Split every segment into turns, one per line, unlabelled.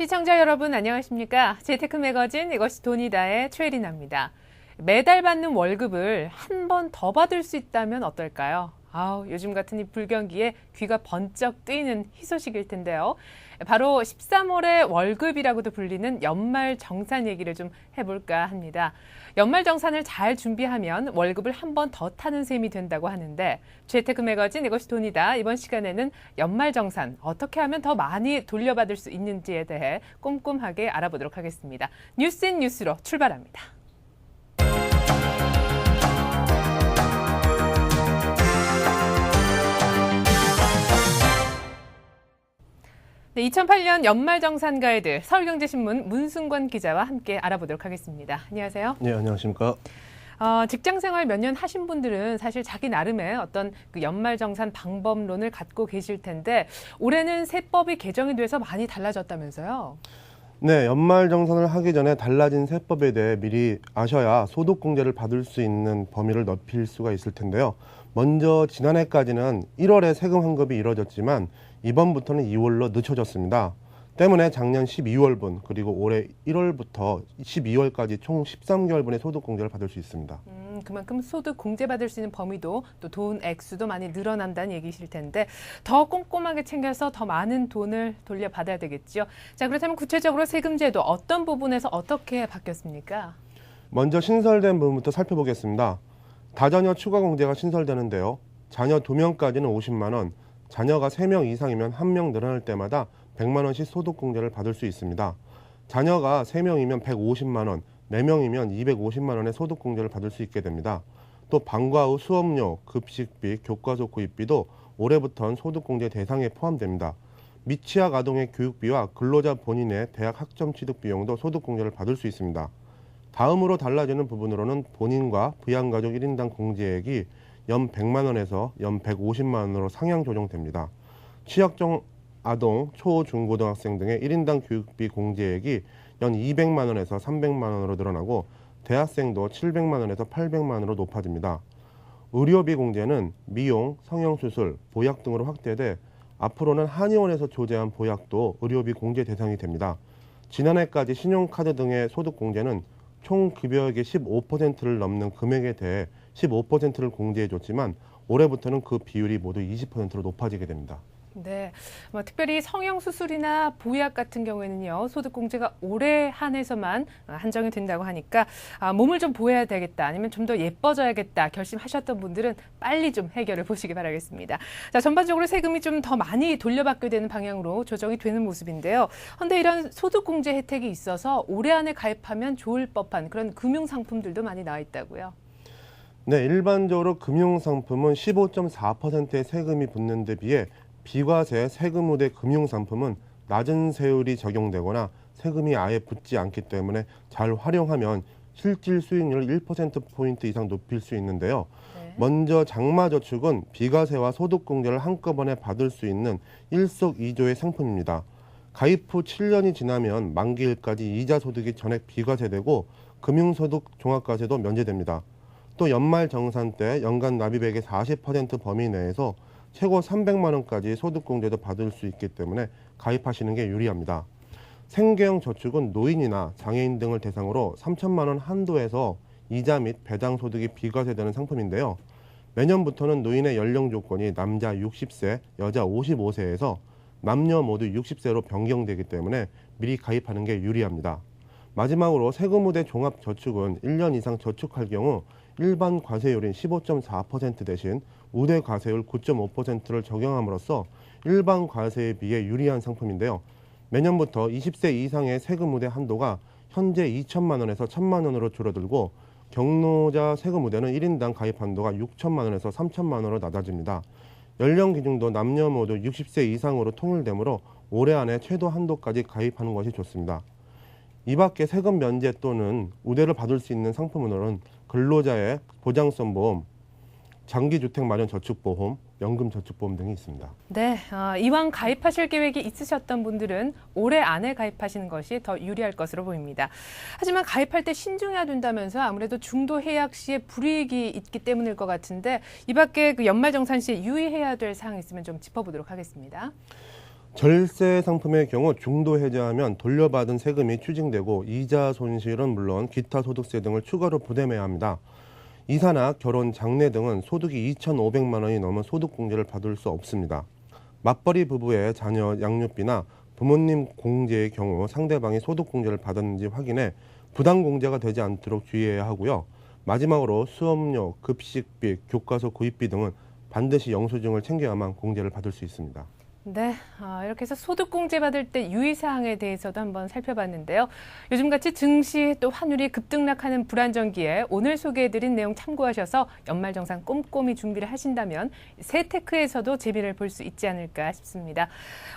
시청자 여러분 안녕하십니까? 재테크 매거진 이것이 돈이다의 최혜린입니다. 매달 받는 월급을 한 번 더 받을 수 있다면 어떨까요? 요즘 같은 이 불경기에 귀가 번쩍 뜨이는 희소식일 텐데요. 바로 13월의 월급이라고도 불리는 연말정산 얘기를 좀 해볼까 합니다. 연말정산을 잘 준비하면 월급을 한 번 더 타는 셈이 된다고 하는데 재테크 매거진 이것이 돈이다. 이번 시간에는 연말정산 어떻게 하면 더 많이 돌려받을 수 있는지에 대해 꼼꼼하게 알아보도록 하겠습니다. 뉴스앤뉴스로 출발합니다. 네, 2008년 연말정산 가이드 서울경제신문 문승권 기자와 함께 알아보도록 하겠습니다. 안녕하세요.
네, 안녕하십니까.
직장생활 몇 년 하신 분들은 사실 자기 나름의 어떤 그 연말정산 방법론을 갖고 계실 텐데 올해는 세법이 개정이 돼서 많이 달라졌다면서요?
네, 연말정산을 하기 전에 달라진 세법에 대해 미리 아셔야 소득공제를 받을 수 있는 범위를 넓힐 수가 있을 텐데요. 먼저 지난해까지는 1월에 세금 환급이 이뤄졌지만 이번부터는 2월로 늦춰졌습니다. 때문에 작년 12월분 그리고 올해 1월부터 12월까지 총 13개월분의 소득공제를 받을 수 있습니다.
그만큼 소득 공제받을 수 있는 범위도 또 돈 액수도 많이 늘어난다는 얘기실 텐데 더 꼼꼼하게 챙겨서 더 많은 돈을 돌려받아야 되겠죠. 자, 그렇다면 구체적으로 세금제도 어떤 부분에서 어떻게 바뀌었습니까?
먼저 신설된 부분부터 살펴보겠습니다. 다자녀 추가 공제가 신설되는데요. 자녀 2명까지는 50만 원, 자녀가 3명 이상이면 1명 늘어날 때마다 100만 원씩 소득공제를 받을 수 있습니다. 자녀가 3명이면 150만 원, 4명이면 250만 원의 소득공제를 받을 수 있게 됩니다. 또 방과 후 수업료, 급식비, 교과서 구입비도 올해부터는 소득공제 대상에 포함됩니다. 미취학 아동의 교육비와 근로자 본인의 대학 학점 취득 비용도 소득공제를 받을 수 있습니다. 다음으로 달라지는 부분으로는 본인과 부양가족 1인당 공제액이 연 100만 원에서 연 150만 원으로 상향 조정됩니다. 취약종 아동, 초, 중고등학생 등의 1인당 교육비 공제액이 연 200만 원에서 300만 원으로 늘어나고 대학생도 700만 원에서 800만 원으로 높아집니다. 의료비 공제는 미용, 성형수술, 보약 등으로 확대돼 앞으로는 한의원에서 조제한 보약도 의료비 공제 대상이 됩니다. 지난해까지 신용카드 등의 소득공제는 총 급여액의 15%를 넘는 금액에 대해 15%를 공제해줬지만 올해부터는 그 비율이 모두 20%로 높아지게 됩니다.
네, 특별히 성형수술이나 보약 같은 경우에는요, 소득공제가 올해 한해서만 한정이 된다고 하니까 몸을 좀 보여야 되겠다, 아니면 좀 더 예뻐져야겠다 결심하셨던 분들은 빨리 좀 해결을 보시기 바라겠습니다. 자, 전반적으로 세금이 좀 더 많이 돌려받게 되는 방향으로 조정이 되는 모습인데요. 그런데 이런 소득공제 혜택이 있어서 올해 안에 가입하면 좋을 법한 그런 금융상품들도 많이 나와 있다고요.
네, 일반적으로 금융상품은 15.4%의 세금이 붙는 데 비해 비과세 세금 우대 금융상품은 낮은 세율이 적용되거나 세금이 아예 붙지 않기 때문에 잘 활용하면 실질 수익률을 1%포인트 이상 높일 수 있는데요. 네. 먼저 장마저축은 비과세와 소득공제를 한꺼번에 받을 수 있는 일석이조의 상품입니다. 가입 후 7년이 지나면 만기일까지 이자 소득이 전액 비과세되고 금융소득 종합과세도 면제됩니다. 또 연말정산 때 연간 납입액의 40% 범위 내에서 최고 300만 원까지 소득공제도 받을 수 있기 때문에 가입하시는 게 유리합니다. 생계형 저축은 노인이나 장애인 등을 대상으로 3천만 원 한도에서 이자 및 배당 소득이 비과세되는 상품인데요. 매년부터는 노인의 연령 조건이 남자 60세, 여자 55세에서 남녀 모두 60세로 변경되기 때문에 미리 가입하는 게 유리합니다. 마지막으로 세금 우대 종합저축은 1년 이상 저축할 경우 일반 과세율인 15.4% 대신 우대 과세율 9.5%를 적용함으로써 일반 과세에 비해 유리한 상품인데요. 매년부터 20세 이상의 세금 우대 한도가 현재 2천만 원에서 1천만 원으로 줄어들고 경로자 세금 우대는 1인당 가입 한도가 6천만 원에서 3천만 원으로 낮아집니다. 연령 기준도 남녀 모두 60세 이상으로 통일되므로 올해 안에 최도 한도까지 가입하는 것이 좋습니다. 이 밖에 세금 면제 또는 우대를 받을 수 있는 상품으로는 근로자의 보장성 보험, 장기주택 마련 저축보험, 연금저축보험 등이 있습니다.
네, 이왕 가입하실 계획이 있으셨던 분들은 올해 안에 가입하시는 것이 더 유리할 것으로 보입니다. 하지만 가입할 때 신중해야 된다면서 아무래도 중도 해약 시에 불이익이 있기 때문일 것 같은데 이 밖에 그 연말정산 시에 유의해야 될 사항이 있으면 좀 짚어보도록 하겠습니다.
절세 상품의 경우 중도 해지하면 돌려받은 세금이 추징되고 이자 손실은 물론 기타 소득세 등을 추가로 부담해야 합니다. 이사나 결혼, 장례 등은 소득이 2,500만 원이 넘은 소득공제를 받을 수 없습니다. 맞벌이 부부의 자녀 양육비나 부모님 공제의 경우 상대방이 소득공제를 받았는지 확인해 부당공제가 되지 않도록 주의해야 하고요. 마지막으로 수업료, 급식비, 교과서 구입비 등은 반드시 영수증을 챙겨야만 공제를 받을 수 있습니다.
네, 이렇게 해서 소득공제 받을 때 유의사항에 대해서도 한번 살펴봤는데요. 요즘같이 증시 또 환율이 급등락하는 불안정기에 오늘 소개해드린 내용 참고하셔서 연말정산 꼼꼼히 준비를 하신다면 세테크에서도 재미를 볼 수 있지 않을까 싶습니다.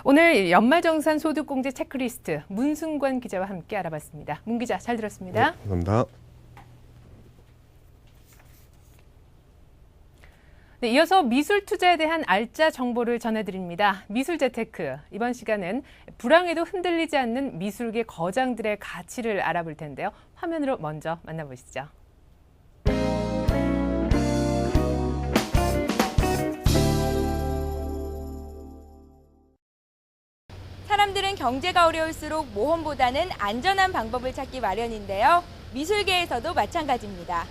오늘 연말정산 소득공제 체크리스트 문승관 기자와 함께 알아봤습니다. 문 기자 잘 들었습니다.
네, 감사합니다.
네, 이어서 미술 투자에 대한 알짜 정보를 전해드립니다. 미술 재테크. 이번 시간은 불황에도 흔들리지 않는 미술계 거장들의 가치를 알아볼 텐데요. 화면으로 먼저 만나보시죠.
사람들은 경제가 어려울수록 모험보다는 안전한 방법을 찾기 마련인데요. 미술계에서도 마찬가지입니다.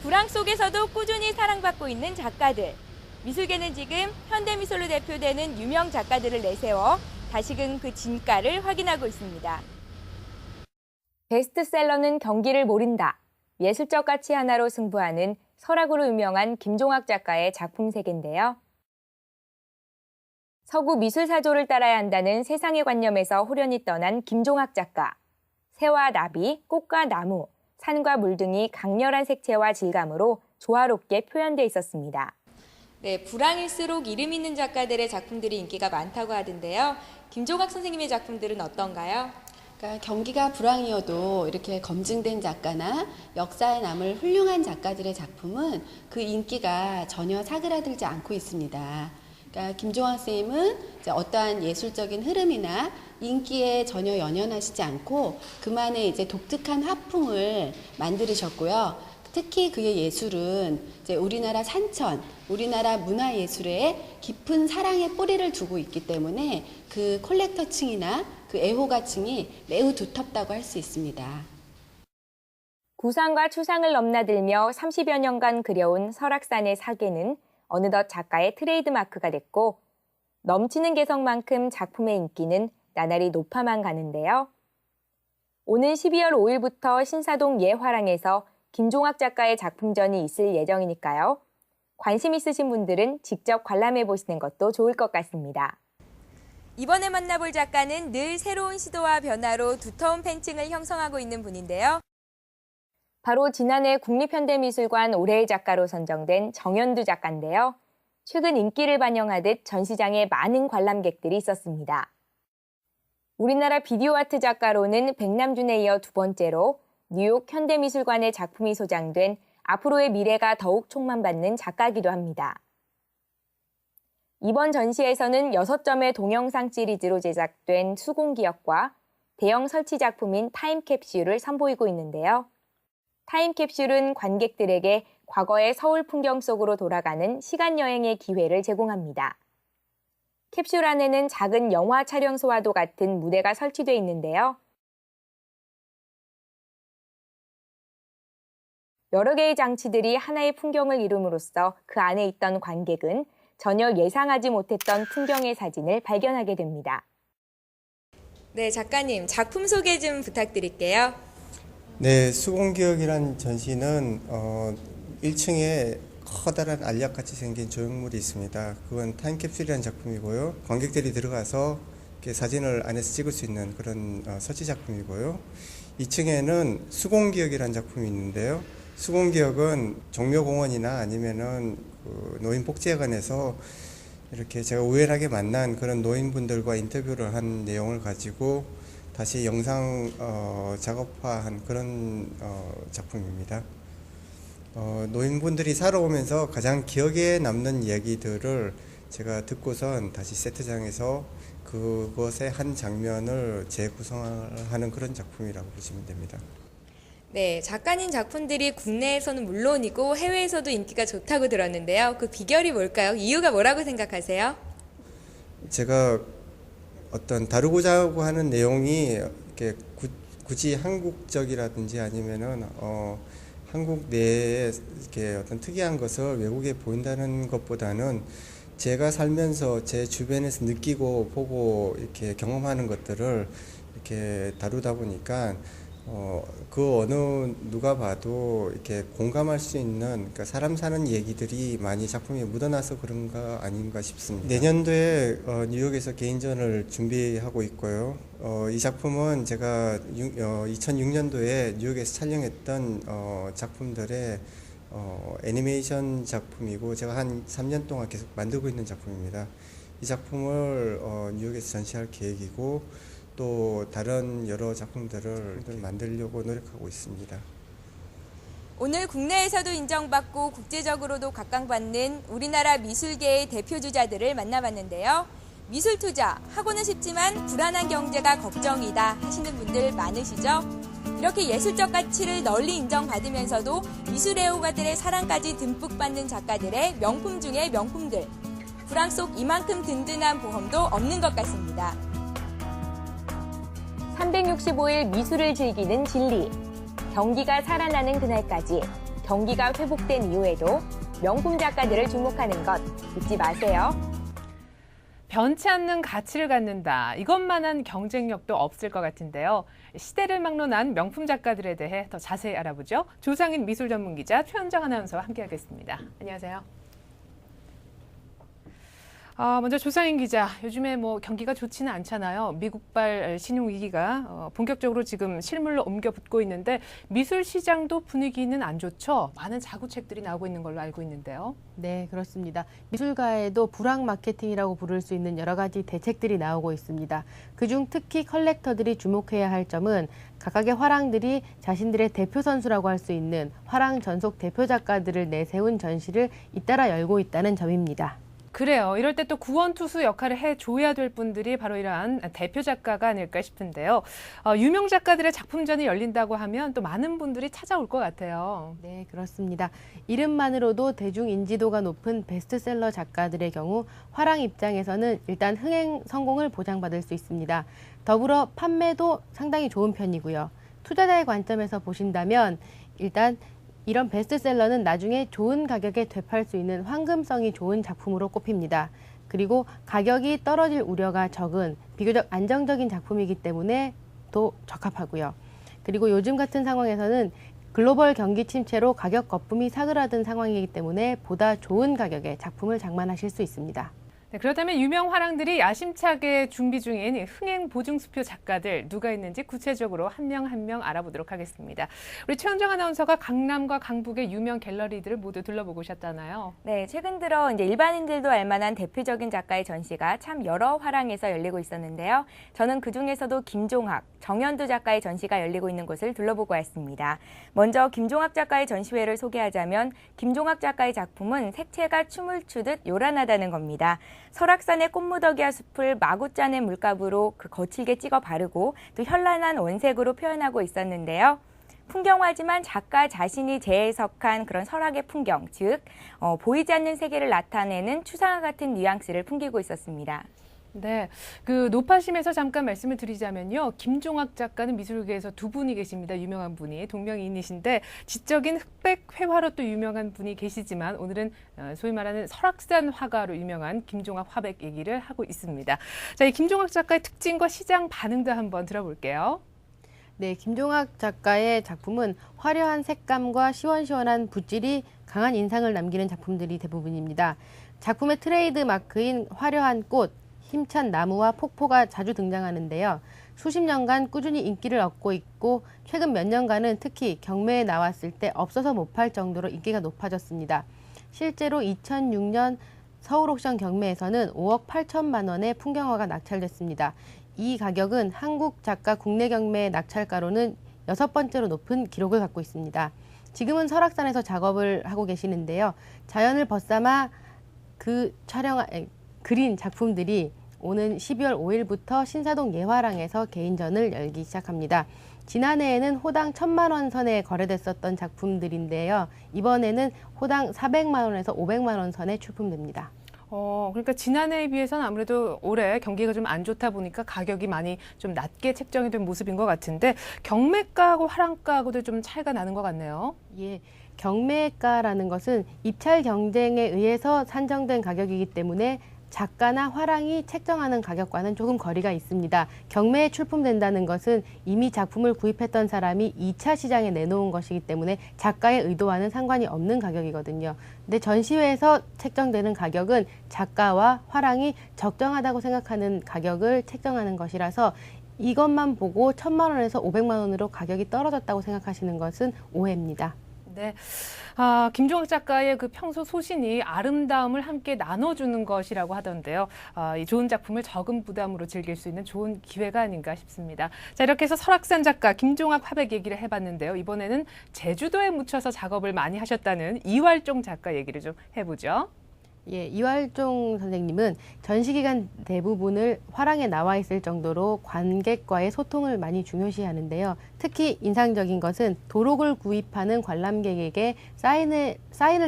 불황 속에서도 꾸준히 사랑받고 있는 작가들. 미술계는 지금 현대미술로 대표되는 유명 작가들을 내세워 다시금 그 진가를 확인하고 있습니다. 베스트셀러는 경기를 모른다. 예술적 가치 하나로 승부하는 설악으로 유명한 김종학 작가의 작품 세계인데요. 서구 미술사조를 따라야 한다는 세상의 관념에서 호련히 떠난 김종학 작가. 새와 나비, 꽃과 나무, 산과 물 등이 강렬한 색채와 질감으로 조화롭게 표현돼 있었습니다. 네, 불황일수록 이름 있는 작가들의 작품들이 인기가 많다고 하던데요. 김종학 선생님의 작품들은 어떤가요?
그러니까 경기가 불황이어도 이렇게 검증된 작가나 역사에 남을 훌륭한 작가들의 작품은 그 인기가 전혀 사그라들지 않고 있습니다. 그러니까 김종학 선생님은 이제 어떠한 예술적인 흐름이나 인기에 전혀 연연하시지 않고 그만의 이제 독특한 화풍을 만들으셨고요. 특히 그의 예술은 이제 우리나라 산천, 우리나라 문화예술에 깊은 사랑의 뿌리를 두고 있기 때문에 그 콜렉터층이나 그 애호가층이 매우 두텁다고 할 수 있습니다.
구상과 추상을 넘나들며 30여 년간 그려온 설악산의 사계는 어느덧 작가의 트레이드마크가 됐고 넘치는 개성만큼 작품의 인기는 나날이 높아만 가는데요. 오는 12월 5일부터 신사동 예화랑에서 김종학 작가의 작품전이 있을 예정이니까요. 관심 있으신 분들은 직접 관람해 보시는 것도 좋을 것 같습니다. 이번에 만나볼 작가는 늘 새로운 시도와 변화로 두터운 팬층을 형성하고 있는 분인데요. 바로 지난해 국립현대미술관 올해의 작가로 선정된 정현두 작가인데요. 최근 인기를 반영하듯 전시장에 많은 관람객들이 있었습니다. 우리나라 비디오 아트 작가로는 백남준에 이어 두 번째로 뉴욕 현대미술관의 작품이 소장된 앞으로의 미래가 더욱 촉망받는 작가이기도 합니다. 이번 전시에서는 6점의 동영상 시리즈로 제작된 수공기역과 대형 설치 작품인 타임캡슐을 선보이고 있는데요. 타임캡슐은 관객들에게 과거의 서울 풍경 속으로 돌아가는 시간여행의 기회를 제공합니다. 캡슐 안에는 작은 영화 촬영소와도 같은 무대가 설치되어 있는데요. 여러 개의 장치들이 하나의 풍경을 이룸으로써 그 안에 있던 관객은 전혀 예상하지 못했던 풍경의 사진을 발견하게 됩니다. 네, 작가님, 작품 소개 좀 부탁드릴게요.
네, 수공기역이란 전시는 1층에 커다란 알약같이 생긴 조형물이 있습니다. 그건 타임캡슐이라는 작품이고요. 관객들이 들어가서 이렇게 사진을 안에서 찍을 수 있는 그런 설치 작품이고요. 2층에는 수공기역이라는 작품이 있는데요. 수공기역은 종묘공원이나 아니면은 그 노인복지회관에서 이렇게 제가 우연하게 만난 그런 노인분들과 인터뷰를 한 내용을 가지고 다시 영상 작업화한 그런 작품입니다. 노인분들이 살아오면서 가장 기억에 남는 이야기들을 제가 듣고선 다시 세트장에서 그것의 한 장면을 재구성하는 그런 작품이라고 보시면 됩니다.
네, 작가님 작품들이 국내에서는 물론이고 해외에서도 인기가 좋다고 들었는데요. 그 비결이 뭘까요? 이유가 뭐라고 생각하세요?
제가 어떤 다루고자 하는 내용이 이렇게 굳이 한국적이라든지 아니면은 한국 내에 이렇게 어떤 특이한 것을 외국에 보인다는 것보다는 제가 살면서 제 주변에서 느끼고 보고 이렇게 경험하는 것들을 이렇게 다루다 보니까 그 어느 누가 봐도 이렇게 공감할 수 있는, 그러니까 사람 사는 얘기들이 많이 작품에 묻어나서 그런가 아닌가 싶습니다. 내년도에 뉴욕에서 개인전을 준비하고 있고요. 이 작품은 제가 2006년도에 뉴욕에서 촬영했던 작품들의 애니메이션 작품이고, 제가 한 3년 동안 계속 만들고 있는 작품입니다. 이 작품을 뉴욕에서 전시할 계획이고, 또 다른 여러 작품들을 만들려고 노력하고 있습니다.
오늘 국내에서도 인정받고 국제적으로도 각광받는 우리나라 미술계의 대표 주자들을 만나봤는데요. 미술 투자, 하고는 싶지만 불안한 경제가 걱정이다 하시는 분들 많으시죠? 이렇게 예술적 가치를 널리 인정받으면서도 미술 애호가들의 사랑까지 듬뿍 받는 작가들의 명품 중의 명품들. 불황 속 이만큼 든든한 보험도 없는 것 같습니다. 365일 미술을 즐기는 진리. 경기가 살아나는 그날까지, 경기가 회복된 이후에도 명품 작가들을 주목하는 것 잊지 마세요.
변치 않는 가치를 갖는다. 이것만한 경쟁력도 없을 것 같은데요. 시대를 막론한 명품 작가들에 대해 더 자세히 알아보죠. 조상인 미술 전문 기자 최현정 아나운서와 함께하겠습니다. 안녕하세요. 먼저 조상인 기자, 요즘에 경기가 좋지는 않잖아요. 미국발 신용 위기가 본격적으로 지금 실물로 옮겨 붙고 있는데 미술 시장도 분위기는 안 좋죠. 많은 자구책들이 나오고 있는 걸로 알고 있는데요.
네, 그렇습니다. 미술가에도 불황 마케팅이라고 부를 수 있는 여러 가지 대책들이 나오고 있습니다. 그중 특히 컬렉터들이 주목해야 할 점은 각각의 화랑들이 자신들의 대표 선수라고 할 수 있는 화랑 전속 대표 작가들을 내세운 전시를 잇따라 열고 있다는 점입니다.
그래요. 이럴 때 또 구원투수 역할을 해줘야 될 분들이 바로 이러한 대표 작가가 아닐까 싶은데요. 유명 작가들의 작품전이 열린다고 하면 또 많은 분들이 찾아올 것 같아요.
네, 그렇습니다. 이름만으로도 대중 인지도가 높은 베스트셀러 작가들의 경우 화랑 입장에서는 일단 흥행 성공을 보장받을 수 있습니다. 더불어 판매도 상당히 좋은 편이고요. 투자자의 관점에서 보신다면 일단 이런 베스트셀러는 나중에 좋은 가격에 되팔 수 있는 황금성이 좋은 작품으로 꼽힙니다. 그리고 가격이 떨어질 우려가 적은 비교적 안정적인 작품이기 때문에 또 적합하고요. 그리고 요즘 같은 상황에서는 글로벌 경기 침체로 가격 거품이 사그라든 상황이기 때문에 보다 좋은 가격에 작품을 장만하실 수 있습니다.
네, 그렇다면 유명 화랑들이 야심차게 준비 중인 흥행 보증수표 작가들 누가 있는지 구체적으로 한 명 한 명 알아보도록 하겠습니다. 우리 최현정 아나운서가 강남과 강북의 유명 갤러리들을 모두 둘러보고 오셨잖아요.
네, 최근 들어 이제 일반인들도 알만한 대표적인 작가의 전시가 참 여러 화랑에서 열리고 있었는데요. 저는 그중에서도 김종학, 정현두 작가의 전시가 열리고 있는 곳을 둘러보고 왔습니다. 먼저 김종학 작가의 전시회를 소개하자면 김종학 작가의 작품은 색채가 춤을 추듯 요란하다는 겁니다. 설악산의 꽃무더기와 숲을 마구 짜낸 물감으로 거칠게 찍어 바르고 또 현란한 원색으로 표현하고 있었는데요. 풍경화지만 작가 자신이 재해석한 그런 설악의 풍경, 즉 보이지 않는 세계를 나타내는 추상화 같은 뉘앙스를 풍기고 있었습니다.
네, 그 노파심에서 잠깐 말씀을 드리자면요. 김종학 작가는 미술계에서 두 분이 계십니다. 유명한 분이 동명이인이신데 지적인 흑백 회화로 또 유명한 분이 계시지만 오늘은 소위 말하는 설악산 화가로 유명한 김종학 화백 얘기를 하고 있습니다. 자, 이 김종학 작가의 특징과 시장 반응도 한번 들어볼게요.
네, 김종학 작가의 작품은 화려한 색감과 시원시원한 붓질이 강한 인상을 남기는 작품들이 대부분입니다. 작품의 트레이드 마크인 화려한 꽃, 힘찬 나무와 폭포가 자주 등장하는데요. 수십 년간 꾸준히 인기를 얻고 있고 최근 몇 년간은 특히 경매에 나왔을 때 없어서 못 팔 정도로 인기가 높아졌습니다. 실제로 2006년 서울 옥션 경매에서는 5억 8천만 원의 풍경화가 낙찰됐습니다. 이 가격은 한국 작가 국내 경매 낙찰가로는 6번째로 높은 기록을 갖고 있습니다. 지금은 설악산에서 작업을 하고 계시는데요. 자연을 벗삼아 그린 작품들이 오는 12월 5일부터 신사동 예화랑에서 개인전을 열기 시작합니다. 지난해에는 호당 1,000만 원 선에 거래됐었던 작품들인데요. 이번에는 호당 400만 원에서 500만 원 선에 출품됩니다.
그러니까 지난해에 비해서는 아무래도 올해 경기가 좀 안 좋다 보니까 가격이 많이 좀 낮게 책정이 된 모습인 것 같은데 경매가하고 화랑가하고도 좀 차이가 나는 것 같네요.
예, 경매가라는 것은 입찰 경쟁에 의해서 산정된 가격이기 때문에 작가나 화랑이 책정하는 가격과는 조금 거리가 있습니다. 경매에 출품된다는 것은 이미 작품을 구입했던 사람이 2차 시장에 내놓은 것이기 때문에 작가의 의도와는 상관이 없는 가격이거든요. 근데 전시회에서 책정되는 가격은 작가와 화랑이 적정하다고 생각하는 가격을 책정하는 것이라서 이것만 보고 1,000만 원에서 500만 원으로 가격이 떨어졌다고 생각하시는 것은 오해입니다.
네. 김종학 작가의 그 평소 소신이 아름다움을 함께 나눠주는 것이라고 하던데요. 이 좋은 작품을 적은 부담으로 즐길 수 있는 좋은 기회가 아닌가 싶습니다. 자, 이렇게 해서 설악산 작가 김종학 화백 얘기를 해봤는데요. 이번에는 제주도에 묻혀서 작업을 많이 하셨다는 이활종 작가 얘기를 좀 해보죠.
예, 이활종 선생님은 전시 기간 대부분을 화랑에 나와 있을 정도로 관객과의 소통을 많이 중요시하는데요. 특히 인상적인 것은 도록을 구입하는 관람객에게 사인을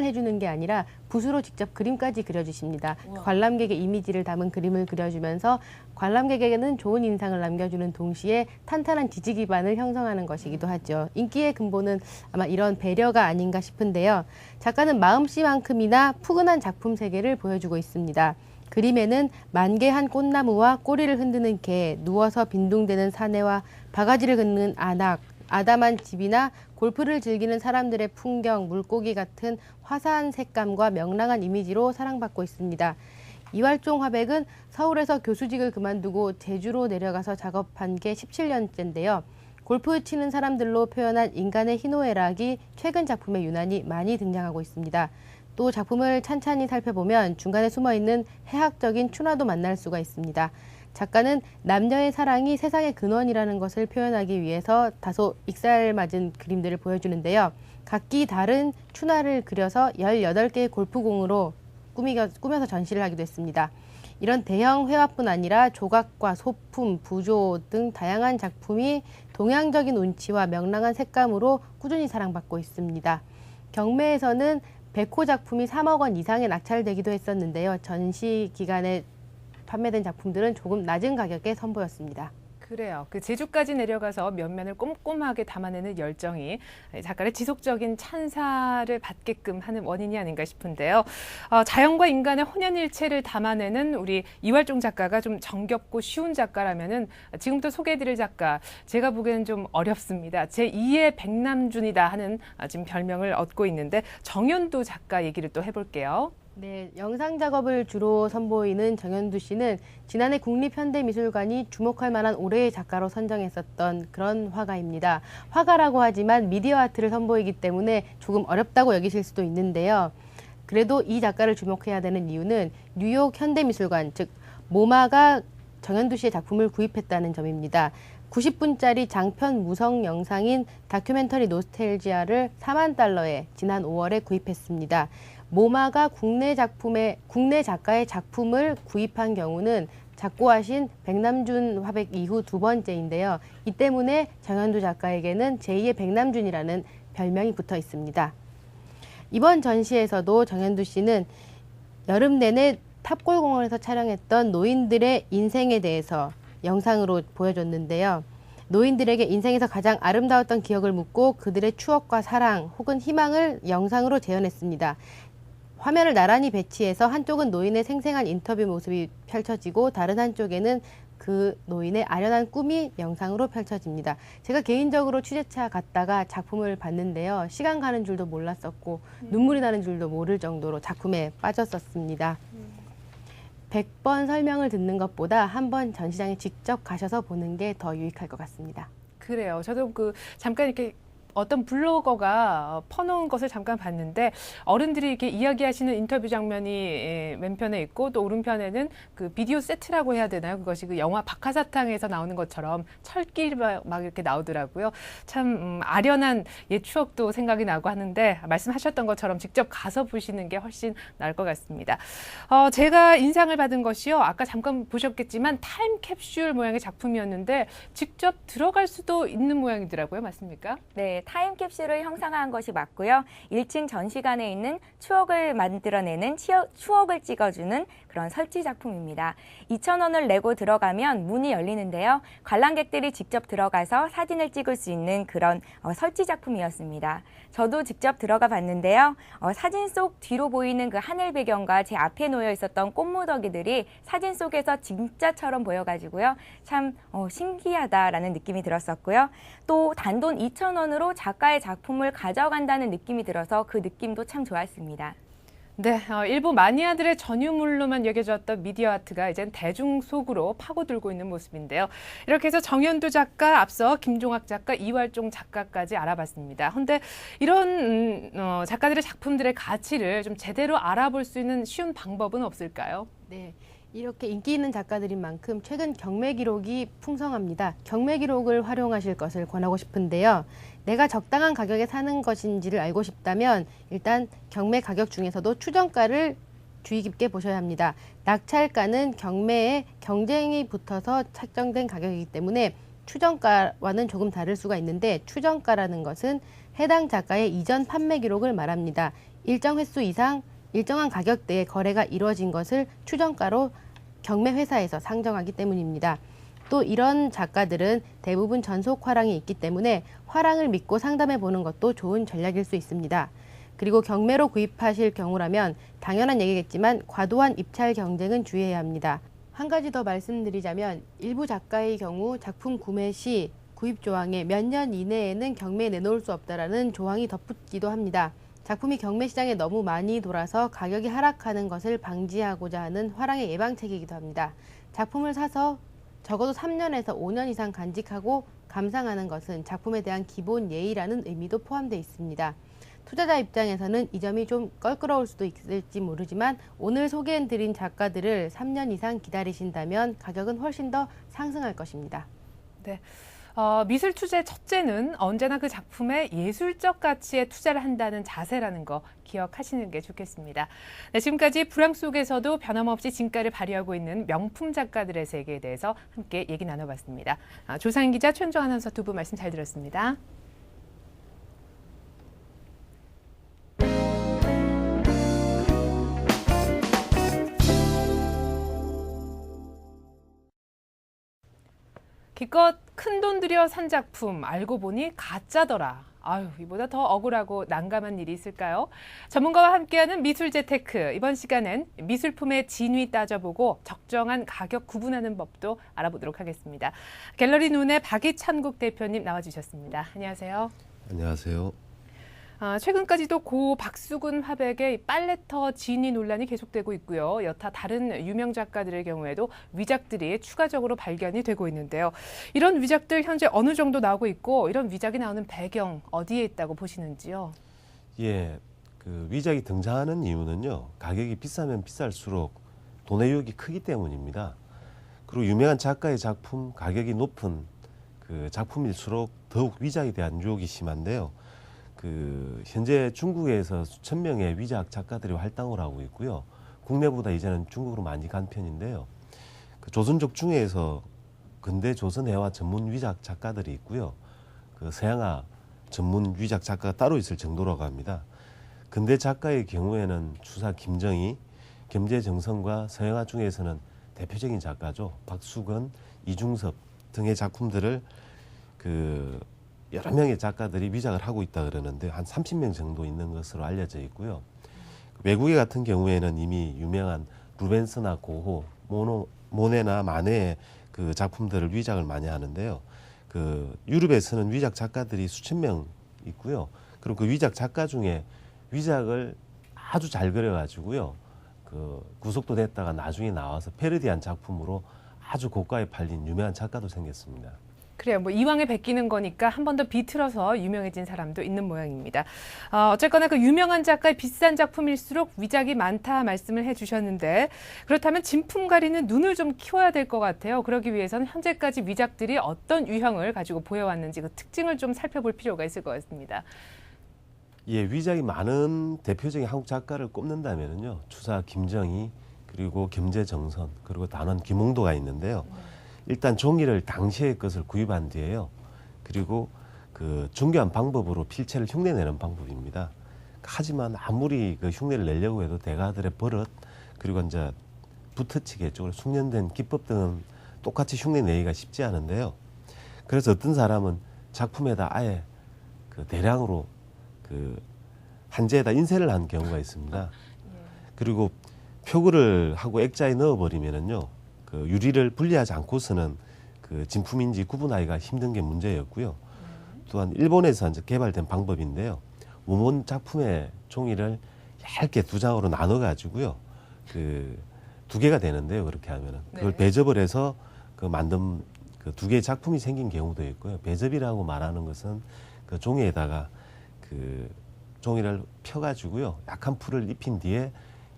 해주는 게 아니라 붓으로 직접 그림까지 그려주십니다. 관람객의 이미지를 담은 그림을 그려주면서 관람객에게는 좋은 인상을 남겨주는 동시에 탄탄한 지지 기반을 형성하는 것이기도 하죠. 인기의 근본은 아마 이런 배려가 아닌가 싶은데요. 작가는 마음씨만큼이나 푸근한 작품 세계를 보여주고 있습니다. 그림에는 만개한 꽃나무와 꼬리를 흔드는 개, 누워서 빈둥대는 사내와 바가지를 긋는 안악, 아담한 집이나 골프를 즐기는 사람들의 풍경, 물고기 같은 화사한 색감과 명랑한 이미지로 사랑받고 있습니다. 이활종 화백은 서울에서 교수직을 그만두고 제주로 내려가서 작업한 게 17년째인데요. 골프 치는 사람들로 표현한 인간의 희노애락이 최근 작품에 유난히 많이 등장하고 있습니다. 또 작품을 찬찬히 살펴보면 중간에 숨어있는 해학적인 춘화도 만날 수가 있습니다. 작가는 남녀의 사랑이 세상의 근원이라는 것을 표현하기 위해서 다소 익살맞은 그림들을 보여주는데요. 각기 다른 춘화를 그려서 18개의 골프공으로 꾸며서 전시를 하기도 했습니다. 이런 대형 회화뿐 아니라 조각과 소품, 부조 등 다양한 작품이 동양적인 운치와 명랑한 색감으로 꾸준히 사랑받고 있습니다. 경매에서는 백호 작품이 3억 원 이상에 낙찰되기도 했었는데요. 전시 기간에 판매된 작품들은 조금 낮은 가격에 선보였습니다.
그래요. 그 제주까지 내려가서 면면을 꼼꼼하게 담아내는 열정이 작가의 지속적인 찬사를 받게끔 하는 원인이 아닌가 싶은데요. 자연과 인간의 혼연일체를 담아내는 우리 이활종 작가가 좀 정겹고 쉬운 작가라면은 지금부터 소개해드릴 작가, 제가 보기에는 좀 어렵습니다. 제2의 백남준이다 하는 지금 별명을 얻고 있는데 정연두 작가 얘기를 또 해볼게요.
네, 영상 작업을 주로 선보이는 정연두 씨는 지난해 국립현대미술관이 주목할 만한 올해의 작가로 선정했었던 그런 화가입니다. 화가라고 하지만 미디어 아트를 선보이기 때문에 조금 어렵다고 여기실 수도 있는데요. 그래도 이 작가를 주목해야 되는 이유는 뉴욕 현대미술관, 즉 모마가 정연두 씨의 작품을 구입했다는 점입니다. 90분짜리 장편 무성 영상인 다큐멘터리 노스텔지아를 4만 달러에 지난 5월에 구입했습니다. 모마가 국내 작가의 작품을 구입한 경우는 작고하신 백남준 화백 이후 두 번째인데요. 이 때문에 정연두 작가에게는 제2의 백남준이라는 별명이 붙어 있습니다. 이번 전시에서도 정연두 씨는 여름 내내 탑골공원에서 촬영했던 노인들의 인생에 대해서 영상으로 보여줬는데요. 노인들에게 인생에서 가장 아름다웠던 기억을 묻고 그들의 추억과 사랑 혹은 희망을 영상으로 재현했습니다. 화면을 나란히 배치해서 한쪽은 노인의 생생한 인터뷰 모습이 펼쳐지고 다른 한쪽에는 그 노인의 아련한 꿈이 영상으로 펼쳐집니다. 제가 개인적으로 취재차 갔다가 작품을 봤는데요. 시간 가는 줄도 몰랐었고 눈물이 나는 줄도 모를 정도로 작품에 빠졌었습니다. 100번 설명을 듣는 것보다 한번 전시장에 직접 가셔서 보는 게 더 유익할 것 같습니다.
그래요. 저도 잠깐 이렇게 어떤 블로거가 퍼놓은 것을 잠깐 봤는데 어른들이 이렇게 이야기하시는 인터뷰 장면이 왼편에 있고 또 오른편에는 그 비디오 세트라고 해야 되나요? 그것이 그 영화 박하사탕에서 나오는 것처럼 철길 막 이렇게 나오더라고요. 참 아련한 옛 추억도 생각이 나고 하는데 말씀하셨던 것처럼 직접 가서 보시는 게 훨씬 나을 것 같습니다. 제가 인상을 받은 것이요. 아까 잠깐 보셨겠지만 타임캡슐 모양의 작품이었는데 직접 들어갈 수도 있는 모양이더라고요. 맞습니까?
네, 타임캡슐을 형상화한 것이 맞고요. 1층 전시관에 있는 추억을 만들어내는 추억을 찍어주는 그런 설치 작품입니다. 2,000원을 내고 들어가면 문이 열리는데요. 관람객들이 직접 들어가서 사진을 찍을 수 있는 그런 설치 작품이었습니다. 저도 직접 들어가 봤는데요. 사진 속 뒤로 보이는 그 하늘 배경과 제 앞에 놓여 있었던 꽃무더기들이 사진 속에서 진짜처럼 보여가지고요. 참 신기하다라는 느낌이 들었었고요. 또 단돈 2,000원으로 작가의 작품을 가져간다는 느낌이 들어서 그 느낌도 참 좋았습니다.
네, 일부 마니아들의 전유물로만 여겨졌던 미디어 아트가 이젠 대중 속으로 파고들고 있는 모습인데요. 이렇게 해서 정현두 작가, 앞서 김종학 작가, 이활종 작가까지 알아봤습니다. 그런데 이런 작가들의 작품들의 가치를 좀 제대로 알아볼 수 있는 쉬운 방법은 없을까요?
네. 이렇게 인기 있는 작가들인 만큼 최근 경매 기록이 풍성합니다. 경매 기록을 활용하실 것을 권하고 싶은데요. 내가 적당한 가격에 사는 것인지를 알고 싶다면 일단 경매 가격 중에서도 추정가를 주의 깊게 보셔야 합니다. 낙찰가는 경매에 경쟁이 붙어서 책정된 가격이기 때문에 추정가와는 조금 다를 수가 있는데, 추정가라는 것은 해당 작가의 이전 판매 기록을 말합니다. 일정 횟수 이상 일정한 가격대의 거래가 이루어진 것을 추정가로 경매 회사에서 상정하기 때문입니다. 또 이런 작가들은 대부분 전속 화랑이 있기 때문에 화랑을 믿고 상담해 보는 것도 좋은 전략일 수 있습니다. 그리고 경매로 구입하실 경우라면 당연한 얘기겠지만 과도한 입찰 경쟁은 주의해야 합니다. 한 가지 더 말씀드리자면 일부 작가의 경우 작품 구매 시 구입 조항에 몇 년 이내에는 경매에 내놓을 수 없다라는 조항이 덧붙기도 합니다. 작품이 경매 시장에 너무 많이 돌아서 가격이 하락하는 것을 방지하고자 하는 화랑의 예방책이기도 합니다. 작품을 사서 적어도 3년에서 5년 이상 간직하고 감상하는 것은 작품에 대한 기본 예의라는 의미도 포함되어 있습니다. 투자자 입장에서는 이 점이 좀 껄끄러울 수도 있을지 모르지만 오늘 소개해드린 작가들을 3년 이상 기다리신다면 가격은 훨씬 더 상승할 것입니다.
네. 미술 투자의 첫째는 언제나 그 작품의 예술적 가치에 투자를 한다는 자세라는 거 기억하시는 게 좋겠습니다. 네, 지금까지 불황 속에서도 변함없이 진가를 발휘하고 있는 명품 작가들의 세계에 대해서 함께 얘기 나눠봤습니다. 조상인 기자, 최현정 아나운서 두 분 말씀 잘 들었습니다. 기껏 큰돈 들여 산 작품 알고 보니 가짜더라. 아유, 이보다 더 억울하고 난감한 일이 있을까요? 전문가와 함께하는 미술 재테크. 이번 시간엔 미술품의 진위 따져보고 적정한 가격 구분하는 법도 알아보도록 하겠습니다. 갤러리 눈의 박이찬국 대표님 나와주셨습니다. 안녕하세요.
안녕하세요.
최근까지도 고 박수근 화백의 빨래터 진위 논란이 계속되고 있고요. 여타 다른 유명 작가들의 경우에도 위작들이 추가적으로 발견이 되고 있는데요. 이런 위작들 현재 어느 정도 나오고 있고 이런 위작이 나오는 배경 어디에 있다고 보시는지요?
예, 그 위작이 등장하는 이유는요. 가격이 비싸면 비쌀수록 돈의 유혹이 크기 때문입니다. 그리고 유명한 작가의 작품 가격이 높은 그 작품일수록 더욱 위작에 대한 유혹이 심한데요. 현재 중국에서 수천 명의 위작 작가들이 활동을 하고 있고요. 국내보다 이제는 중국으로 많이 간 편인데요. 조선족 중에서 근대 조선회화 전문 위작 작가들이 있고요. 서양화 전문 위작 작가가 따로 있을 정도라고 합니다. 근대 작가의 경우에는 추사 김정희, 겸재정성과 서양화 중에서는 대표적인 작가죠. 박수근, 이중섭 등의 작품들을 여러 명의 작가들이 위작을 하고 있다 그러는데 한 30명 정도 있는 것으로 알려져 있고요. 외국에 같은 경우에는 이미 유명한 루벤스나 고호, 모네나 마네의 그 작품들을 위작을 많이 하는데요. 유럽에서는 위작 작가들이 수천 명 있고요. 그리고 그 위작 작가 중에 위작을 아주 잘 그려가지고요. 구속도 됐다가 나중에 나와서 패러디한 작품으로 아주 고가에 팔린 유명한 작가도 생겼습니다.
그래요. 뭐 이왕에 베끼는 거니까 한 번 더 비틀어서 유명해진 사람도 있는 모양입니다. 어쨌거나 그 유명한 작가의 비싼 작품일수록 위작이 많다 말씀을 해주셨는데 그렇다면 진품 가리는 눈을 좀 키워야 될 것 같아요. 그러기 위해서는 현재까지 위작들이 어떤 유형을 가지고 보여왔는지 그 특징을 좀 살펴볼 필요가 있을 것 같습니다.
예, 위작이 많은 대표적인 한국 작가를 꼽는다면요. 추사 김정희, 그리고 겸재정선, 그리고 단원 김홍도가 있는데요. 일단 종이를 당시의 것을 구입한 뒤에요. 그리고 그 중요한 방법으로 필체를 흉내내는 방법입니다. 하지만 아무리 그 흉내를 내려고 해도 대가들의 버릇 그리고 이제 붙어치기 쪽으로 숙련된 기법 등은 똑같이 흉내 내기가 쉽지 않은데요. 그래서 어떤 사람은 작품에다 아예 그 대량으로 그 한재에다 인쇄를 한 경우가 있습니다. 그리고 표구를 하고 액자에 넣어버리면은요, 그 유리를 분리하지 않고서는 그 진품인지 구분하기가 힘든 게 문제였고요. 또한 일본에서 이제 개발된 방법인데요. 원본 작품의 종이를 얇게 두 장으로 나눠 가지고요. 그 두 개가 되는데요. 그렇게 하면은 그걸
네.
배접을 해서 그 만든 그 두 개의 작품이 생긴 경우도 있고요. 배접이라고 말하는 것은 그 종이에다가 그 종이를 펴 가지고요. 약한 풀을 입힌 뒤에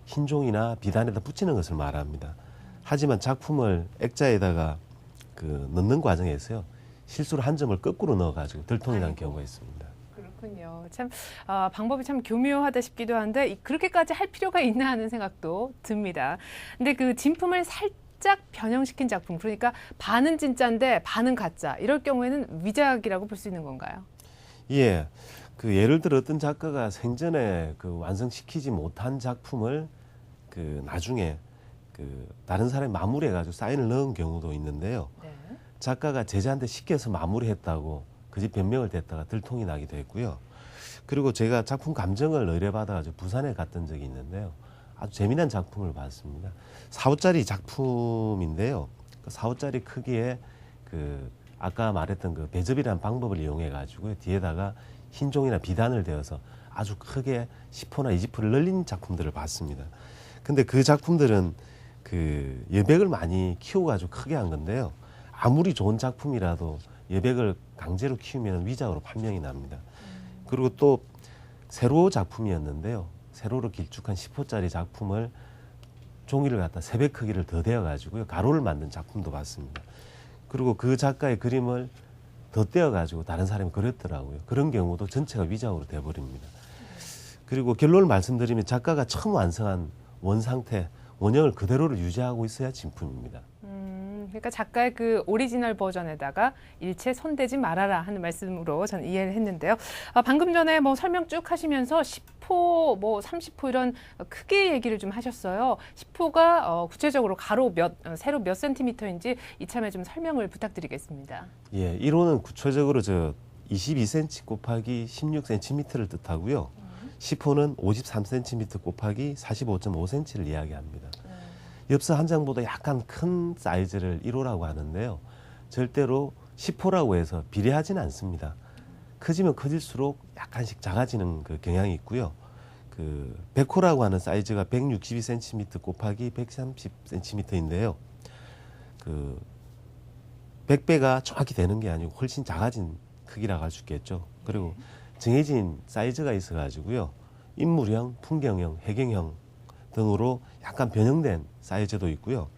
흰 종이나 비단에다 붙이는 것을 말합니다. 하지만 작품을 액자에다가 그 넣는 과정에서요. 실수로 한 점을 거꾸로 넣어 가지고 들통이 난 경우가 있습니다.
그렇군요. 참 방법이 참 교묘하다 싶기도 한데 그렇게까지 할 필요가 있나 하는 생각도 듭니다. 근데 그 진품을 살짝 변형시킨 작품, 그러니까 반은 진짜인데 반은 가짜, 이럴 경우에는 위작이라고 볼 수 있는 건가요?
예. 그 예를 들어 어떤 작가가 생전에 그 완성시키지 못한 작품을 그 나중에 그 다른 사람이 마무리해 가지고 사인을 넣은 경우도 있는데요.
네.
작가가 제자한테 시켜서 마무리했다고 그 집 변명을 댔다가 들통이 나기도 했고요. 그리고 제가 작품 감정을 의뢰받아가지고 부산에 갔던 적이 있는데요. 아주 재미난 작품을 봤습니다. 4호짜리 작품인데요. 그 4호짜리 크기에 그 아까 말했던 그 배접이라는 방법을 이용해가지고 뒤에다가 흰 종이나 비단을 대어서 아주 크게 10호나 20호를 늘린 작품들을 봤습니다. 근데 그 작품들은 그 여백을 많이 키워가지고 크게 한 건데요. 아무리 좋은 작품이라도 여백을 강제로 키우면 위작으로 판명이 납니다. 그리고 또 세로 작품이었는데요. 세로로 길쭉한 10호짜리 작품을 종이를 갖다 3배 크기를 더 대어가지고요. 가로를 만든 작품도 봤습니다. 그리고 그 작가의 그림을 더 떼어가지고 다른 사람이 그렸더라고요. 그런 경우도 전체가 위작으로 돼버립니다. 그리고 결론을 말씀드리면 작가가 처음 완성한 원상태, 원형을 그대로를 유지하고 있어야 진품입니다.
그러니까 작가의 그 오리지널 버전에다가 일체 손대지 말아라 하는 말씀으로 저는 이해를 했는데요. 방금 전에 뭐 설명 쭉 하시면서 10호, 뭐 30호 이런 크기 얘기를 좀 하셨어요. 10호가 구체적으로 세로 몇 센티미터인지 이참에 좀 설명을 부탁드리겠습니다.
예, 1호는 구체적으로 22cm 곱하기 16cm를 뜻하고요. 10호는 53cm 곱하기 45.5cm를 이야기합니다. 엽서 한 장보다 약간 큰 사이즈를 1호라고 하는데요. 절대로 10호라고 해서 비례하지는 않습니다. 커지면 커질수록 약간씩 작아지는 그 경향이 있고요. 그 100호라고 하는 사이즈가 162cm 곱하기 130cm인데요. 그 100배가 정확히 되는 게 아니고 훨씬 작아진 크기라고 할 수 있겠죠. 그리고 정해진 사이즈가 있어가지고요. 인물형, 풍경형, 해경형 등으로 약간 변형된 사이즈도 있고요.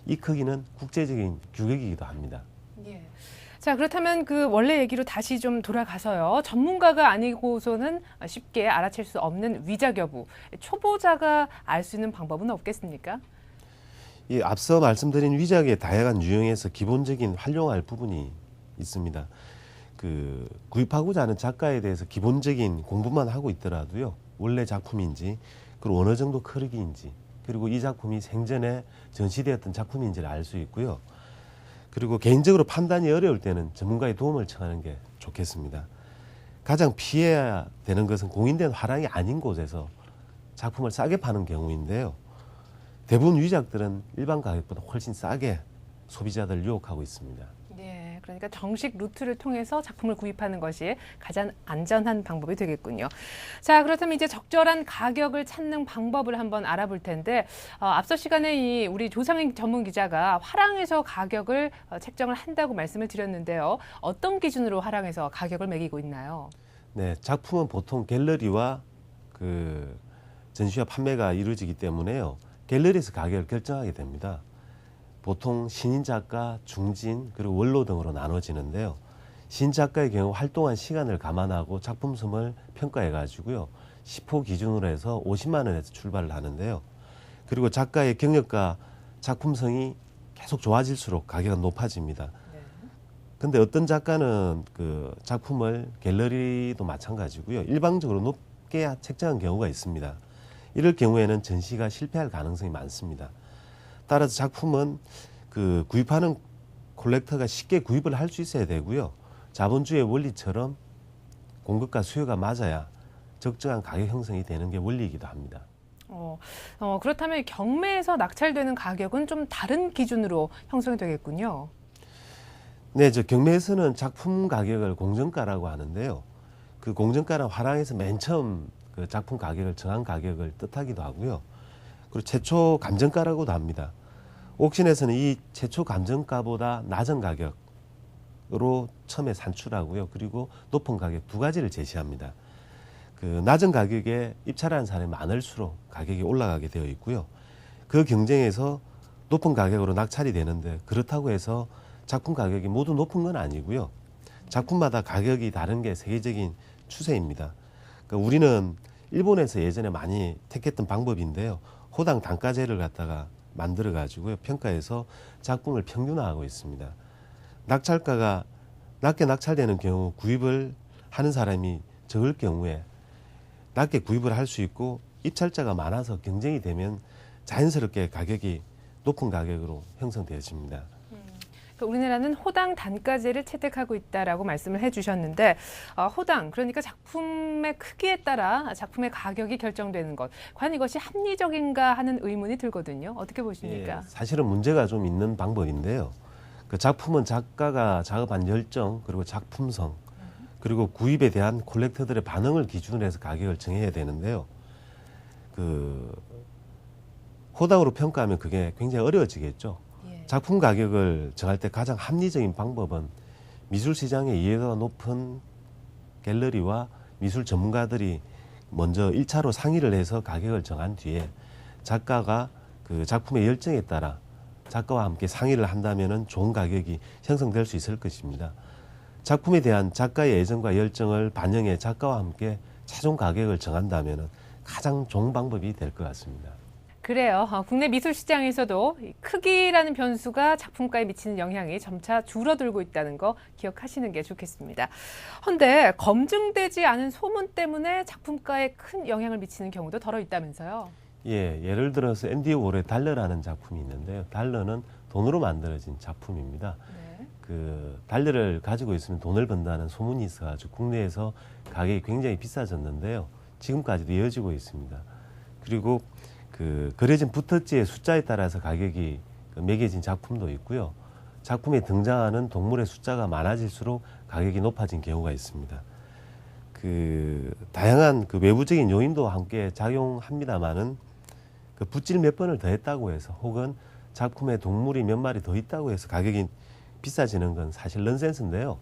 이 크기는 국제적인 규격이기도 합니다.
예. 자, 그렇다면 그 원래 얘기로 다시 좀 돌아가서요. 전문가가 아니고서는 쉽게 알아챌 수 없는 위작 여부, 초보자가 알 수 있는 방법은 없겠습니까?
이 앞서 말씀드린 위작의 다양한 유형에서 기본적인 활용할 부분이 있습니다. 그 구입하고자 하는 작가에 대해서 기본적인 공부만 하고 있더라도요. 원래 작품인지 그리고 어느 정도 크기인지 그리고 이 작품이 생전에 전시되었던 작품인지를 알 수 있고요. 그리고 개인적으로 판단이 어려울 때는 전문가의 도움을 청하는 게 좋겠습니다. 가장 피해야 되는 것은 공인된 화랑이 아닌 곳에서 작품을 싸게 파는 경우인데요. 대부분 위작들은 일반 가격보다 훨씬 싸게 소비자들을 유혹하고 있습니다.
네, 그러니까 정식 루트를 통해서 작품을 구입하는 것이 가장 안전한 방법이 되겠군요. 자, 그렇다면 이제 적절한 가격을 찾는 방법을 한번 알아볼 텐데 앞서 시간에 우리 조상인 전문 기자가 화랑에서 가격을 책정을 한다고 말씀을 드렸는데요. 어떤 기준으로 화랑에서 가격을 매기고 있나요?
네, 작품은 보통 갤러리와 그 전시와 판매가 이루어지기 때문에요. 갤러리에서 가격을 결정하게 됩니다. 보통 신인 작가, 중진, 그리고 원로 등으로 나눠지는데요. 신인 작가의 경우 활동한 시간을 감안하고 작품성을 평가해 가지고요. 10호 기준으로 해서 50만 원에서 출발을 하는데요. 그리고 작가의 경력과 작품성이 계속 좋아질수록 가격은 높아집니다. 근데 어떤 작가는 그 작품을 갤러리도 마찬가지고요. 일방적으로 높게 책정한 경우가 있습니다. 이럴 경우에는 전시가 실패할 가능성이 많습니다. 따라서 작품은 그 구입하는 콜렉터가 쉽게 구입을 할 수 있어야 되고요. 자본주의 원리처럼 공급과 수요가 맞아야 적정한 가격 형성이 되는 게 원리이기도 합니다.
그렇다면 경매에서 낙찰되는 가격은 좀 다른 기준으로 형성이 되겠군요.
네, 경매에서는 작품 가격을 공정가라고 하는데요. 그 공정가는 화랑에서 맨 처음 그 작품 가격을 정한 가격을 뜻하기도 하고요. 그리고 최초 감정가라고도 합니다. 옥션에서는 이 최초 감정가보다 낮은 가격으로 처음에 산출하고요. 그리고 높은 가격 두 가지를 제시합니다. 그 낮은 가격에 입찰하는 사람이 많을수록 가격이 올라가게 되어 있고요. 그 경쟁에서 높은 가격으로 낙찰이 되는데 그렇다고 해서 작품 가격이 모두 높은 건 아니고요. 작품마다 가격이 다른 게 세계적인 추세입니다. 그러니까 우리는 일본에서 예전에 많이 택했던 방법인데요. 호당 단가제를 갖다가 만들어 가지고요. 평가해서 작품을 평균화하고 있습니다. 낙찰가가 낮게 낙찰되는 경우 구입을 하는 사람이 적을 경우에 낮게 구입을 할 수 있고 입찰자가 많아서 경쟁이 되면 자연스럽게 가격이 높은 가격으로 형성되어집니다.
우리나라는 호당 단가제를 채택하고 있다라고 말씀을 해주셨는데 호당, 그러니까 작품의 크기에 따라 작품의 가격이 결정되는 것, 과연 이것이 합리적인가 하는 의문이 들거든요. 어떻게 보십니까?
예, 사실은 문제가 좀 있는 방법인데요. 그 작품은 작가가 작업한 열정, 그리고 작품성, 그리고 구입에 대한 콜렉터들의 반응을 기준으로 해서 가격을 정해야 되는데요. 그 호당으로 평가하면 그게 굉장히 어려워지겠죠. 작품 가격을 정할 때 가장 합리적인 방법은 미술 시장의 이해도가 높은 갤러리와 미술 전문가들이 먼저 1차로 상의를 해서 가격을 정한 뒤에 작가가 그 작품의 열정에 따라 작가와 함께 상의를 한다면은 좋은 가격이 형성될 수 있을 것입니다. 작품에 대한 작가의 애정과 열정을 반영해 작가와 함께 최종 가격을 정한다면은 가장 좋은 방법이 될 것 같습니다.
그래요. 국내 미술 시장에서도 크기라는 변수가 작품가에 미치는 영향이 점차 줄어들고 있다는 거 기억하시는 게 좋겠습니다. 그런데 검증되지 않은 소문 때문에 작품가에 큰 영향을 미치는 경우도 덜어 있다면서요?
예, 예를 들어서 앤디 워홀의 달러라는 작품이 있는데요. 달러는 돈으로 만들어진 작품입니다.
네.
그 달러를 가지고 있으면 돈을 번다는 소문이 있어가지고 국내에서 가격이 굉장히 비싸졌는데요. 지금까지도 이어지고 있습니다. 그리고 그 그려진 붓터지의 숫자에 따라서 가격이 매겨진 작품도 있고요. 작품에 등장하는 동물의 숫자가 많아질수록 가격이 높아진 경우가 있습니다. 그 다양한 그 외부적인 요인도 함께 작용합니다만은 그 붓질 몇 번을 더 했다고 해서 혹은 작품에 동물이 몇 마리 더 있다고 해서 가격이 비싸지는 건 사실 넌센스인데요.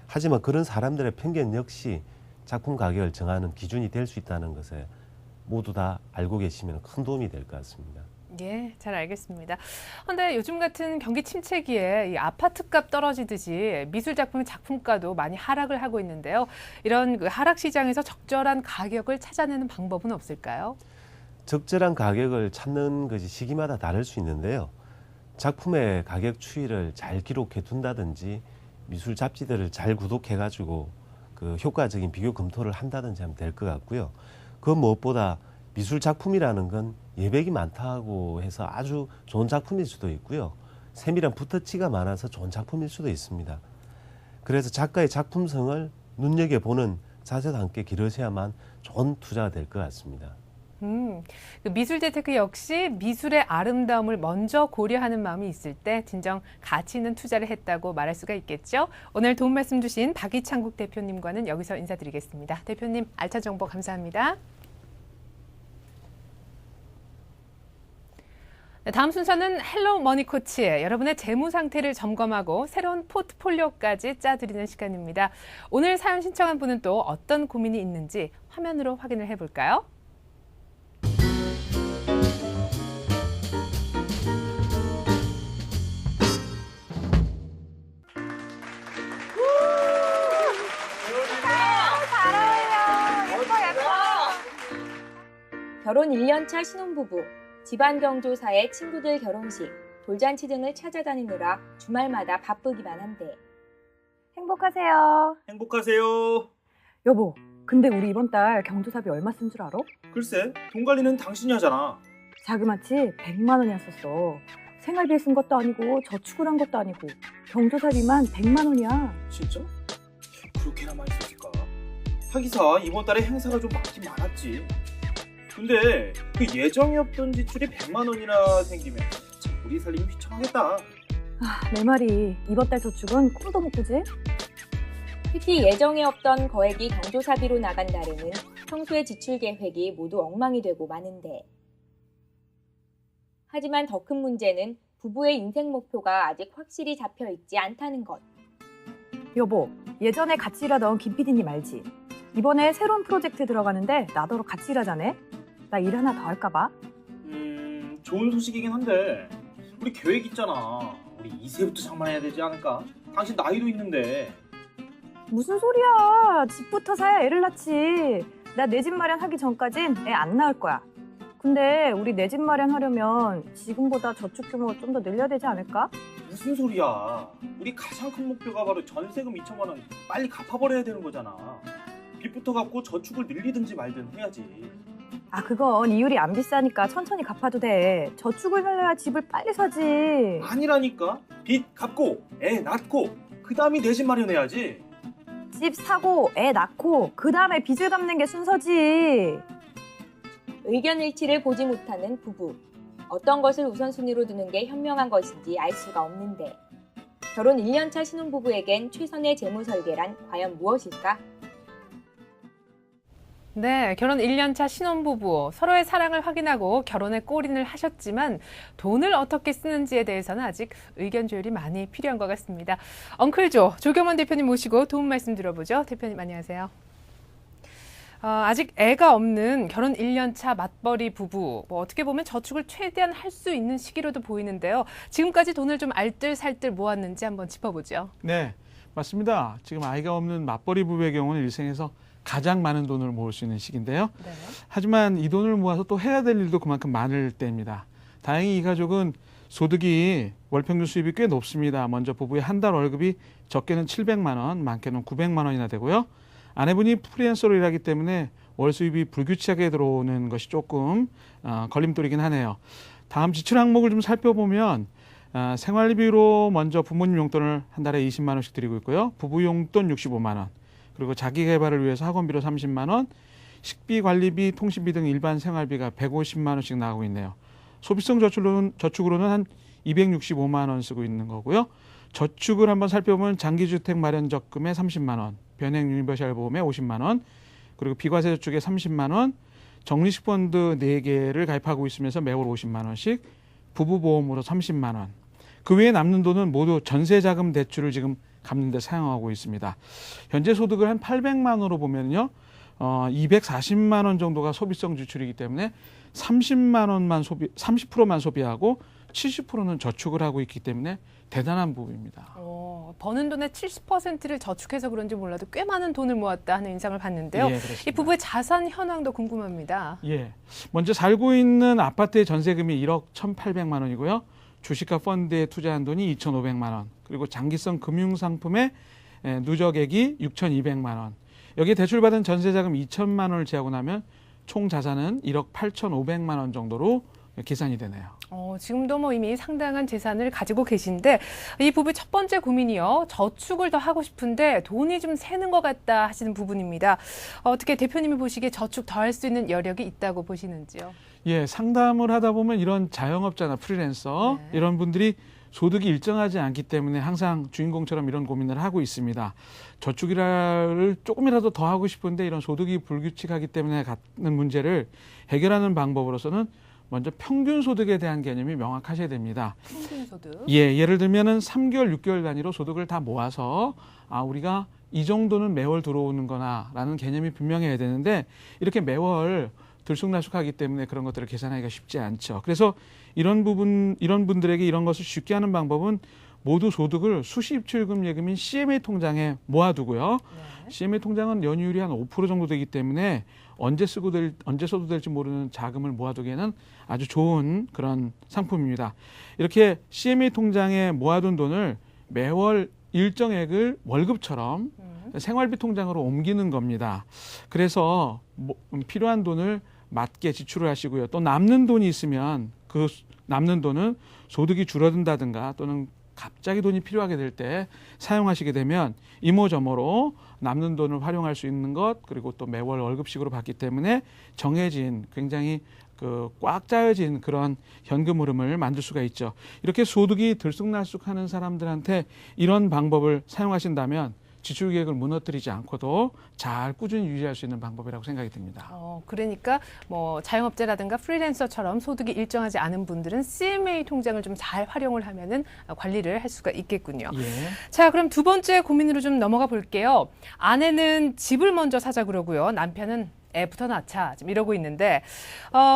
하지만 그런 사람들의 편견 역시 작품 가격을 정하는 기준이 될 수 있다는 것에 모두 다 알고 계시면 큰 도움이 될 것 같습니다.
예, 잘 알겠습니다. 그런데 요즘 같은 경기 침체기에 이 아파트값 떨어지듯이 미술 작품의 작품가도 많이 하락을 하고 있는데요. 이런 그 하락 시장에서 적절한 가격을 찾아내는 방법은 없을까요?
적절한 가격을 찾는 것이 시기마다 다를 수 있는데요. 작품의 가격 추이를 잘 기록해 둔다든지 미술 잡지들을 잘 구독해가지고 그 효과적인 비교 검토를 한다든지 하면 될 것 같고요. 그 무엇보다 미술 작품이라는 건 예백이 많다고 해서 아주 좋은 작품일 수도 있고요. 세밀한 붓터치가 많아서 좋은 작품일 수도 있습니다. 그래서 작가의 작품성을 눈여겨보는 자세도 함께 기르셔야만 좋은 투자가 될 것 같습니다.
그 미술 재테크 역시 미술의 아름다움을 먼저 고려하는 마음이 있을 때 진정 가치 있는 투자를 했다고 말할 수가 있겠죠. 오늘 도움 말씀 주신 박이창국 대표님과는 여기서 인사드리겠습니다. 대표님, 알찬 정보 감사합니다. 네, 다음 순서는 헬로 머니 코치, 여러분의 재무 상태를 점검하고 새로운 포트폴리오까지 짜드리는 시간입니다. 오늘 사연 신청한 분은 또 어떤 고민이 있는지 화면으로 확인을 해볼까요?
결혼 1년차 신혼부부, 집안 경조사의 친구들 결혼식, 돌잔치 등을 찾아다니느라 주말마다 바쁘기만 한데
행복하세요.
행복하세요.
여보, 근데 우리 이번 달 경조사비 얼마 쓴 줄 알아?
글쎄, 돈 관리는 당신이 하잖아.
자그마치 100만 원이나 썼어. 생활비에 쓴 것도 아니고 저축을 한 것도 아니고 경조사비만 100만 원이야.
진짜? 그렇게나 많이 썼을까? 하기사 이번 달에 행사가 좀 많긴 많았지. 근데 그 예정이 없던 지출이 100만 원이나 생기면 참 우리 살림이 휘청하겠다.
내 말이 이번 달 저축은 꿈도 못 꾸지?
특히 예정에 없던 거액이 경조사비로 나간 달에는 평소의 지출 계획이 모두 엉망이 되고 마는데. 하지만 더 큰 문제는 부부의 인생 목표가 아직 확실히 잡혀 있지 않다는 것.
여보, 예전에 같이 일하던 김 PD님 알지? 이번에 새로운 프로젝트 들어가는데 나더러 같이 일하자네? 나 일 하나 더 할까 봐.
좋은 소식이긴 한데 우리 계획 있잖아. 우리 이세부터 장만해야 되지 않을까? 당신 나이도 있는데.
무슨 소리야. 집부터 사야 애를 낳지. 나 내 집 마련하기 전까진 애 안 낳을 거야. 근데 우리 내 집 마련하려면 지금보다 저축 규모 좀 더 늘려야 되지 않을까?
무슨 소리야. 우리 가장 큰 목표가 바로 전세금 2천만 원 빨리 갚아버려야 되는 거잖아. 빚부터 갚고 저축을 늘리든지 말든 해야지.
그건 이율이 안 비싸니까 천천히 갚아도 돼. 저축을 늘려야 집을 빨리 사지.
아니라니까. 빚 갚고 애 낳고 그 다음이 내 집 마련해야지.
집 사고 애 낳고 그 다음에 빚을 갚는 게 순서지.
의견 일치를 보지 못하는 부부. 어떤 것을 우선순위로 두는 게 현명한 것인지 알 수가 없는데. 결혼 1년차 신혼부부에겐 최선의 재무 설계란 과연 무엇일까?
네, 결혼 1년차 신혼부부, 서로의 사랑을 확인하고 결혼에 골인을 하셨지만 돈을 어떻게 쓰는지에 대해서는 아직 의견 조율이 많이 필요한 것 같습니다. 엉클조, 조경원 대표님 모시고 도움 말씀 들어보죠. 대표님 안녕하세요. 아직 애가 없는 결혼 1년차 맞벌이 부부, 어떻게 보면 저축을 최대한 할 수 있는 시기로도 보이는데요. 지금까지 돈을 좀 알뜰살뜰 모았는지 한번 짚어보죠.
네, 맞습니다. 지금 아이가 없는 맞벌이 부부의 경우는 일생에서 가장 많은 돈을 모을 수 있는 시기인데요.
네.
하지만 이 돈을 모아서 또 해야 될 일도 그만큼 많을 때입니다. 다행히 이 가족은 소득이 월 평균 수입이 꽤 높습니다. 먼저 부부의 한 달 월급이 적게는 700만 원, 많게는 900만 원이나 되고요. 아내분이 프리랜서로 일하기 때문에 월 수입이 불규칙하게 들어오는 것이 조금 걸림돌이긴 하네요. 다음 지출 항목을 좀 살펴보면 생활비로 먼저 부모님 용돈을 한 달에 20만 원씩 드리고 있고요. 부부 용돈 65만 원. 그리고 자기 개발을 위해서 학원비로 30만 원, 식비, 관리비, 통신비 등 일반 생활비가 150만 원씩 나가고 있네요. 소비성 저축으로는 한 265만 원 쓰고 있는 거고요. 저축을 한번 살펴보면 장기주택 마련 적금에 30만 원, 변액 유니버셜 보험에 50만 원, 그리고 비과세 저축에 30만 원, 적립식 펀드 4개를 가입하고 있으면서 매월 50만 원씩, 부부보험으로 30만 원. 그 외에 남는 돈은 모두 전세자금 대출을 지금 갚는 데 사용하고 있습니다. 현재 소득을 한 800만 원으로 보면요. 240만 원 정도가 소비성 지출이기 때문에 30%만 소비하고 70%는 저축을 하고 있기 때문에 대단한 부분입니다.
버는 돈의 70%를 저축해서 그런지 몰라도 꽤 많은 돈을 모았다 하는 인상을 받는데요.
예, 그렇습니다.
이 부부의 자산 현황도 궁금합니다.
예, 먼저 살고 있는 아파트의 전세금이 1억 1,800만 원이고요. 주식과 펀드에 투자한 돈이 2,500만 원, 그리고 장기성 금융상품의 누적액이 6,200만 원. 여기에 대출받은 전세자금 2천만 원을 제하고 나면 총 자산은 1억 8,500만 원 정도로 계산이 되네요.
지금도 이미 상당한 재산을 가지고 계신데 이 부부의 첫 번째 고민이요. 저축을 더 하고 싶은데 돈이 좀 새는 것 같다 하시는 부분입니다. 어떻게 대표님이 보시기에 저축 더 할 수 있는 여력이 있다고 보시는지요?
예, 상담을 하다 보면 이런 자영업자나 프리랜서 이런 분들이 소득이 일정하지 않기 때문에 항상 주인공처럼 이런 고민을 하고 있습니다. 저축을 조금이라도 더 하고 싶은데 이런 소득이 불규칙하기 때문에 갖는 문제를 해결하는 방법으로서는 먼저 평균 소득에 대한 개념이 명확하셔야 됩니다.
평균 소득?
예, 예를 들면은 3개월, 6개월 단위로 소득을 다 모아서 우리가 이 정도는 매월 들어오는 거나라는 개념이 분명해야 되는데 이렇게 매월 들쑥날쑥하기 때문에 그런 것들을 계산하기가 쉽지 않죠. 그래서 이런 분들에게 이런 것을 쉽게 하는 방법은 모두 소득을 수시입출금 예금인 CMA 통장에 모아두고요. 네. CMA 통장은 연이율이 한 5% 정도 되기 때문에 언제 써도 될지 모르는 자금을 모아두기에는 아주 좋은 그런 상품입니다. 이렇게 CMA 통장에 모아둔 돈을 매월 일정액을 월급처럼 생활비 통장으로 옮기는 겁니다. 그래서 필요한 돈을 맞게 지출을 하시고요. 또 남는 돈이 있으면 그 남는 돈은 소득이 줄어든다든가 또는 갑자기 돈이 필요하게 될 때 사용하시게 되면 이모저모로 남는 돈을 활용할 수 있는 것, 그리고 또 매월 월급식으로 받기 때문에 정해진 굉장히 꽉 짜여진 그런 현금 흐름을 만들 수가 있죠. 이렇게 소득이 들쑥날쑥하는 사람들한테 이런 방법을 사용하신다면 지출 계획을 무너뜨리지 않고도 잘 꾸준히 유지할 수 있는 방법이라고 생각이 듭니다.
그러니까 뭐 자영업자라든가 프리랜서처럼 소득이 일정하지 않은 분들은 CMA 통장을 좀 잘 활용을 하면은 관리를 할 수가 있겠군요.
예.
자, 그럼 두 번째 고민으로 좀 넘어가 볼게요. 아내는 집을 먼저 사자 그러고요. 남편은 애부터 낳자 지금 이러고 있는데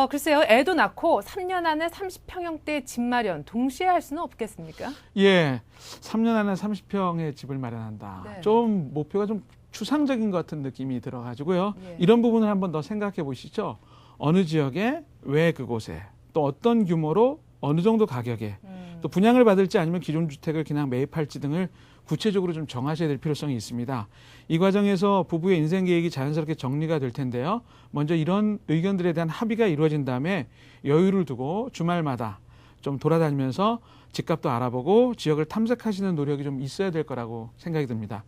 글쎄요. 애도 낳고 3년 안에 30평형대 집 마련 동시에 할 수는 없겠습니까?
예, 3년 안에 30평의 집을 마련한다.
네.
좀 목표가 좀 추상적인 것 같은 느낌이 들어가지고요.
예.
이런 부분을 한번 더 생각해 보시죠. 어느 지역에, 왜 그곳에, 또 어떤 규모로, 어느 정도 가격에, 또 분양을 받을지 아니면 기존 주택을 그냥 매입할지 등을 구체적으로 좀 정하셔야 될 필요성이 있습니다. 이 과정에서 부부의 인생 계획이 자연스럽게 정리가 될 텐데요. 먼저 이런 의견들에 대한 합의가 이루어진 다음에 여유를 두고 주말마다 좀 돌아다니면서 집값도 알아보고 지역을 탐색하시는 노력이 좀 있어야 될 거라고 생각이 듭니다.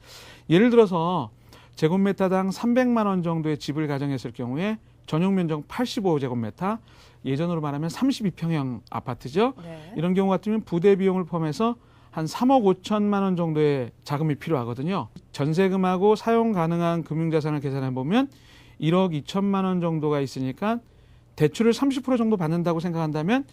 예를 들어서 제곱미터당 300만 원 정도의 집을 가정했을 경우에 전용 면적 85제곱미터, 예전으로 말하면 32평형 아파트죠.
네.
이런 경우 같으면 부대 비용을 포함해서 한 3억 5천만 원 정도의 자금이 필요하거든요. 전세금하고 사용 가능한 금융자산을 계산해 보면 1억 2천만 원 정도가 있으니까 대출을 30% 정도 받는다고 생각한다면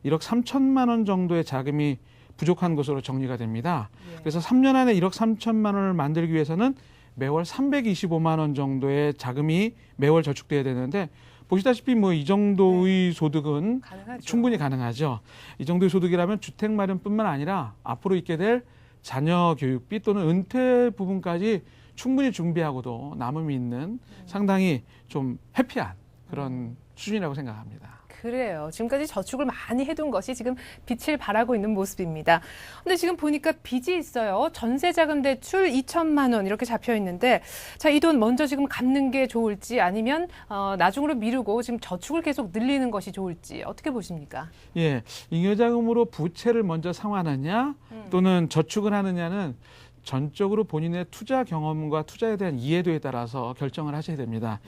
1억 3천만 원 정도의 자금이 부족한 것으로 정리가 됩니다.
예.
그래서 3년 안에 1억 3천만 원을 만들기 위해서는 매월 325만 원 정도의 자금이 매월 저축돼야 되는데 보시다시피 뭐 이 정도의 소득은
가능하죠.
충분히 가능하죠. 이 정도의 소득이라면 주택 마련뿐만 아니라 앞으로 있게 될 자녀 교육비 또는 은퇴 부분까지 충분히 준비하고도 남음이 있는 상당히 좀 해피한 그런 수준이라고 생각합니다.
그래요. 지금까지 저축을 많이 해둔 것이 지금 빛을 발하고 있는 모습입니다. 근데 지금 보니까 빚이 있어요. 전세자금 대출 2천만 원 이렇게 잡혀 있는데 자, 이 돈 먼저 지금 갚는 게 좋을지 아니면 나중으로 미루고 지금 저축을 계속 늘리는 것이 좋을지 어떻게 보십니까?
예, 잉여자금으로 부채를 먼저 상환하냐 또는 저축을 하느냐는 전적으로 본인의 투자 경험과 투자에 대한 이해도에 따라서 결정을 하셔야 됩니다.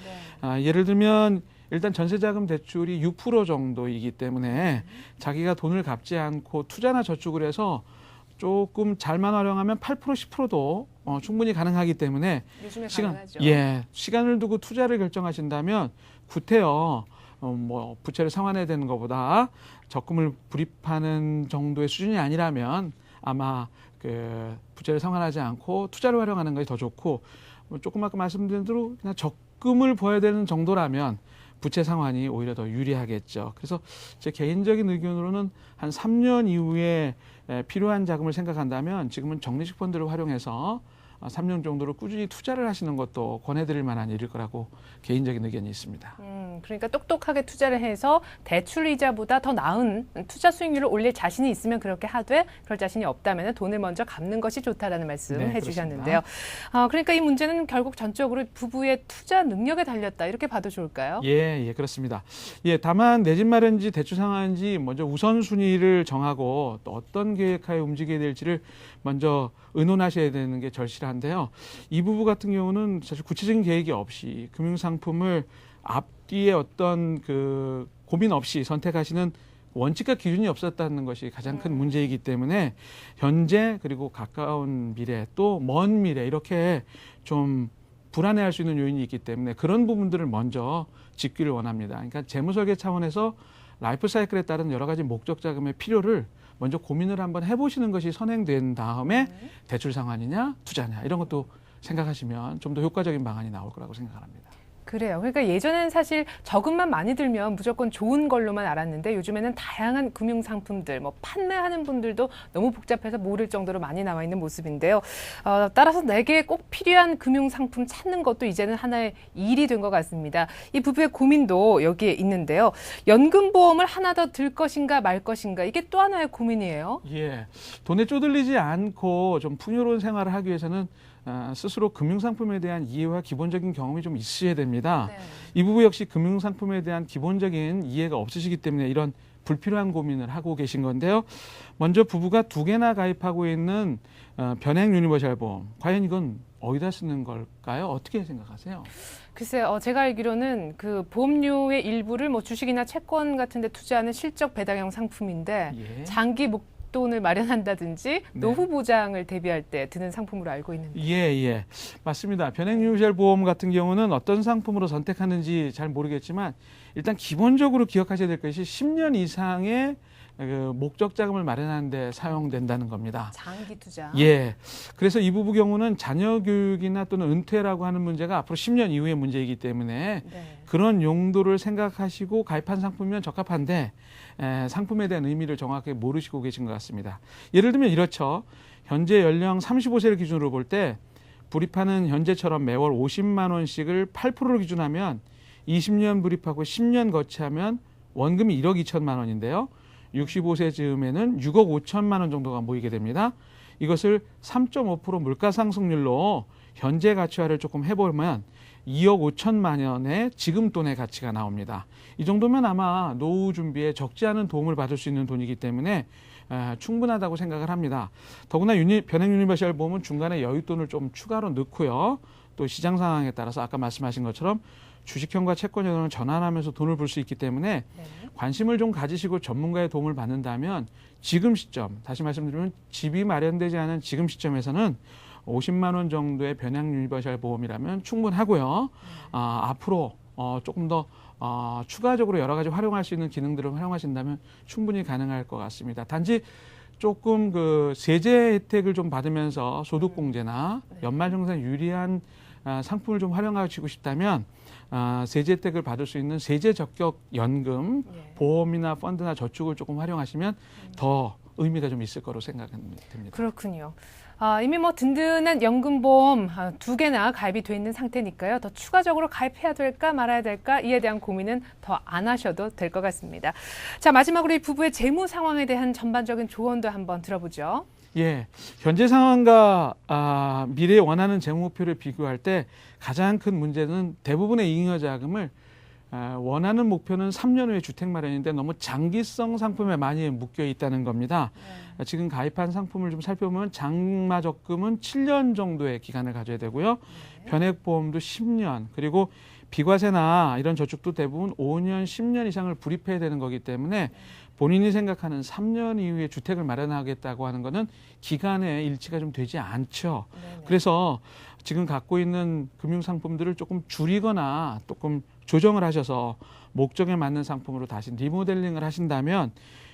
네.
예를 들면 일단 전세자금 대출이 6% 정도이기 때문에 자기가 돈을 갚지 않고 투자나 저축을 해서 조금 잘만 활용하면 8% 10%도 충분히 가능하기 때문에
요즘에 가능하죠.
시간을 두고 투자를 결정하신다면 구태여 뭐 부채를 상환해야 되는 것보다 적금을 불입하는 정도의 수준이 아니라면 아마 그 부채를 상환하지 않고 투자를 활용하는 것이 더 좋고 조금 아까 말씀드린 대로 그냥 적금을 부어야 되는 정도라면 부채 상환이 오히려 더 유리하겠죠. 그래서 제 개인적인 의견으로는 한 3년 이후에 필요한 자금을 생각한다면 지금은 적립식 펀드를 활용해서 3년 정도로 꾸준히 투자를 하시는 것도 권해드릴 만한 일일 거라고 개인적인 의견이 있습니다.
그러니까 똑똑하게 투자를 해서 대출 이자보다 더 나은 투자 수익률을 올릴 자신이 있으면 그렇게 하되 그럴 자신이 없다면 돈을 먼저 갚는 것이 좋다라는 말씀
네,
해주셨는데요. 그러니까 이 문제는 결국 전적으로 부부의 투자 능력에 달렸다 이렇게 봐도 좋을까요?
예, 그렇습니다. 예, 다만 내 집 마련지 대출 상환지 먼저 우선순위를 정하고 또 어떤 계획하에 움직여야 될지를 먼저 의논하셔야 되는 게 절실한데요. 이 부부 같은 경우는 사실 구체적인 계획이 없이 금융상품을 앞뒤에 어떤 그 고민 없이 선택하시는 원칙과 기준이 없었다는 것이 가장 큰 문제이기 때문에 현재 그리고 가까운 미래 또 먼 미래 이렇게 좀 불안해할 수 있는 요인이 있기 때문에 그런 부분들을 먼저 짚기를 원합니다. 그러니까 재무설계 차원에서 라이프 사이클에 따른 여러 가지 목적 자금의 필요를 먼저 고민을 한번 해보시는 것이 선행된 다음에 대출 상환이냐 투자냐 이런 것도 생각하시면 좀 더 효과적인 방안이 나올 거라고 생각합니다.
그래요. 그러니까 예전에는 사실 저금만 많이 들면 무조건 좋은 걸로만 알았는데 요즘에는 다양한 금융 상품들, 뭐 판매하는 분들도 너무 복잡해서 모를 정도로 많이 나와 있는 모습인데요. 따라서 내게 꼭 필요한 금융 상품 찾는 것도 이제는 하나의 일이 된 것 같습니다. 이 부부의 고민도 여기에 있는데요. 연금보험을 하나 더 들 것인가 말 것인가 이게 또 하나의 고민이에요.
예, 돈에 쪼들리지 않고 좀 풍요로운 생활을 하기 위해서는 스스로 금융상품에 대한 이해와 기본적인 경험이 좀 있어야 됩니다.
네.
이 부부 역시 금융상품에 대한 기본적인 이해가 없으시기 때문에 이런 불필요한 고민을 하고 계신 건데요. 먼저 부부가 2개나 가입하고 있는 변액 유니버셜 보험. 과연 이건 어디다 쓰는 걸까요? 어떻게 생각하세요?
글쎄요, 제가 알기로는 그 보험료의 일부를 뭐 주식이나 채권 같은 데 투자하는 실적 배당형 상품인데
예.
장기 목돈을 마련한다든지
네.
노후 보장을 대비할 때 드는 상품으로 알고 있는데.
예, 맞습니다. 변액 유니버셜 보험 같은 경우는 어떤 상품으로 선택하는지 잘 모르겠지만 일단 기본적으로 기억하셔야 될 것이 10년 이상의 그 목적 자금을 마련하는 데 사용된다는 겁니다.
장기 투자.
예. 그래서 이 부부 경우는 자녀 교육이나 또는 은퇴라고 하는 문제가 앞으로 10년 이후의 문제이기 때문에
네.
그런 용도를 생각하시고 가입한 상품이면 적합한데 상품에 대한 의미를 정확하게 모르시고 계신 것 같습니다. 예를 들면 이렇죠. 현재 연령 35세를 기준으로 볼 때 불입하는 현재처럼 매월 50만 원씩을 8%를 기준하면 20년 불입하고 10년 거치하면 원금이 1억 2천만 원인데요. 65세 즈음에는 6억 5천만 원 정도가 모이게 됩니다. 이것을 3.5% 물가 상승률로 현재 가치화를 조금 해보면 2억 5천만 원의 지금 돈의 가치가 나옵니다. 이 정도면 아마 노후 준비에 적지 않은 도움을 받을 수 있는 돈이기 때문에 충분하다고 생각을 합니다. 더구나 변액 유니버셜 보험은 중간에 여윳돈을 좀 추가로 넣고요. 또 시장 상황에 따라서 아까 말씀하신 것처럼 주식형과 채권형을 전환하면서 돈을 벌 수 있기 때문에
네.
관심을 좀 가지시고 전문가의 도움을 받는다면 지금 시점, 다시 말씀드리면 집이 마련되지 않은 지금 시점에서는 50만 원 정도의 변액 유니버셜 보험이라면 충분하고요. 앞으로 조금 더 추가적으로 여러 가지 활용할 수 있는 기능들을 활용하신다면 충분히 가능할 것 같습니다. 단지 조금 그 세제 혜택을 좀 받으면서 소득공제나 연말정산 유리한 상품을 좀 활용하시고 싶다면 세제 혜택을 받을 수 있는 세제 적격 연금, 보험이나 펀드나 저축을 조금 활용하시면 더 의미가 좀 있을 거로 생각됩니다.
그렇군요. 이미 뭐 든든한 연금보험 2개나 가입이 돼 있는 상태니까요. 더 추가적으로 가입해야 될까 말아야 될까 이에 대한 고민은 더 안 하셔도 될 것 같습니다. 자, 마지막으로 이 부부의 재무 상황에 대한 전반적인 조언도 한번 들어보죠.
예, 현재 상황과 미래에 원하는 재무 목표를 비교할 때 가장 큰 문제는 대부분의 잉여 자금을 원하는 목표는 3년 후에 주택 마련인데 너무 장기성 상품에 많이 묶여 있다는 겁니다. 지금 가입한 상품을 좀 살펴보면 장마 적금은 7년 정도의 기간을 가져야 되고요. 변액보험도 10년, 그리고 비과세나 이런 저축도 대부분 5년, 10년 이상을 불입해야 되는 거기 때문에 본인이 생각하는 3년 이후에 주택을 마련하겠다고 하는 거는 기간에 일치가 좀 되지 않죠.
네네.
그래서 지금 갖고 있는 금융상품들을 조금 줄이거나 조금 조정을 하셔서 목적에 맞는 상품으로 다시 리모델링을 하신다면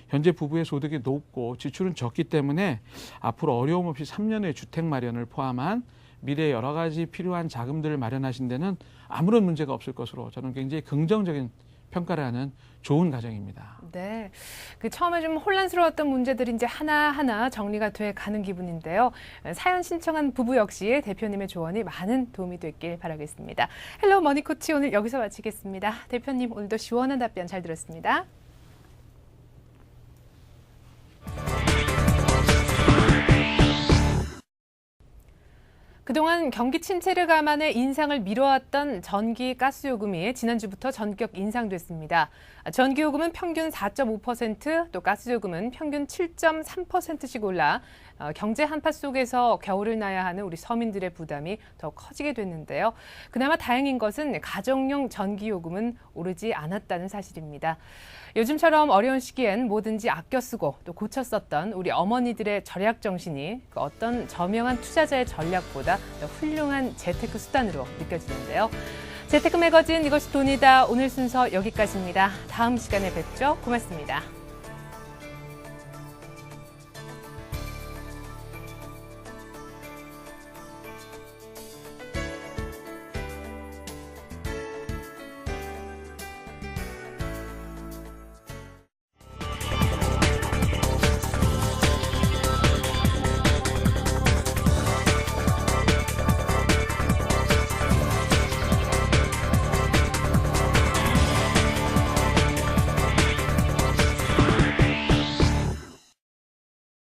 현재 부부의 소득이 높고 지출은 적기 때문에 앞으로 어려움 없이 3년의 주택 마련을 포함한 미래에 여러 가지 필요한 자금들을 마련하신 데는 아무런 문제가 없을 것으로 저는 굉장히 긍정적인 평가를 하는 좋은 가정입니다.
네, 그 처음에 좀 혼란스러웠던 문제들이 이제 하나하나 정리가 돼 가는 기분인데요. 사연 신청한 부부 역시 대표님의 조언이 많은 도움이 됐길 바라겠습니다. 헬로 머니코치 오늘 여기서 마치겠습니다. 대표님 오늘도 시원한 답변 잘 들었습니다. 그동안 경기 침체를 감안해 인상을 미뤄왔던 전기 가스 요금이 지난주부터 전격 인상됐습니다. 전기 요금은 평균 4.5%, 또 가스 요금은 평균 7.3%씩 올라 경제 한파 속에서 겨울을 나야 하는 우리 서민들의 부담이 더 커지게 됐는데요. 그나마 다행인 것은 가정용 전기 요금은 오르지 않았다는 사실입니다. 요즘처럼 어려운 시기엔 뭐든지 아껴 쓰고 또 고쳐 썼던 우리 어머니들의 절약 정신이 그 어떤 저명한 투자자의 전략보다 더 훌륭한 재테크 수단으로 느껴지는데요. 재테크 매거진 이것이 돈이다. 오늘 순서 여기까지입니다. 다음 시간에 뵙죠. 고맙습니다.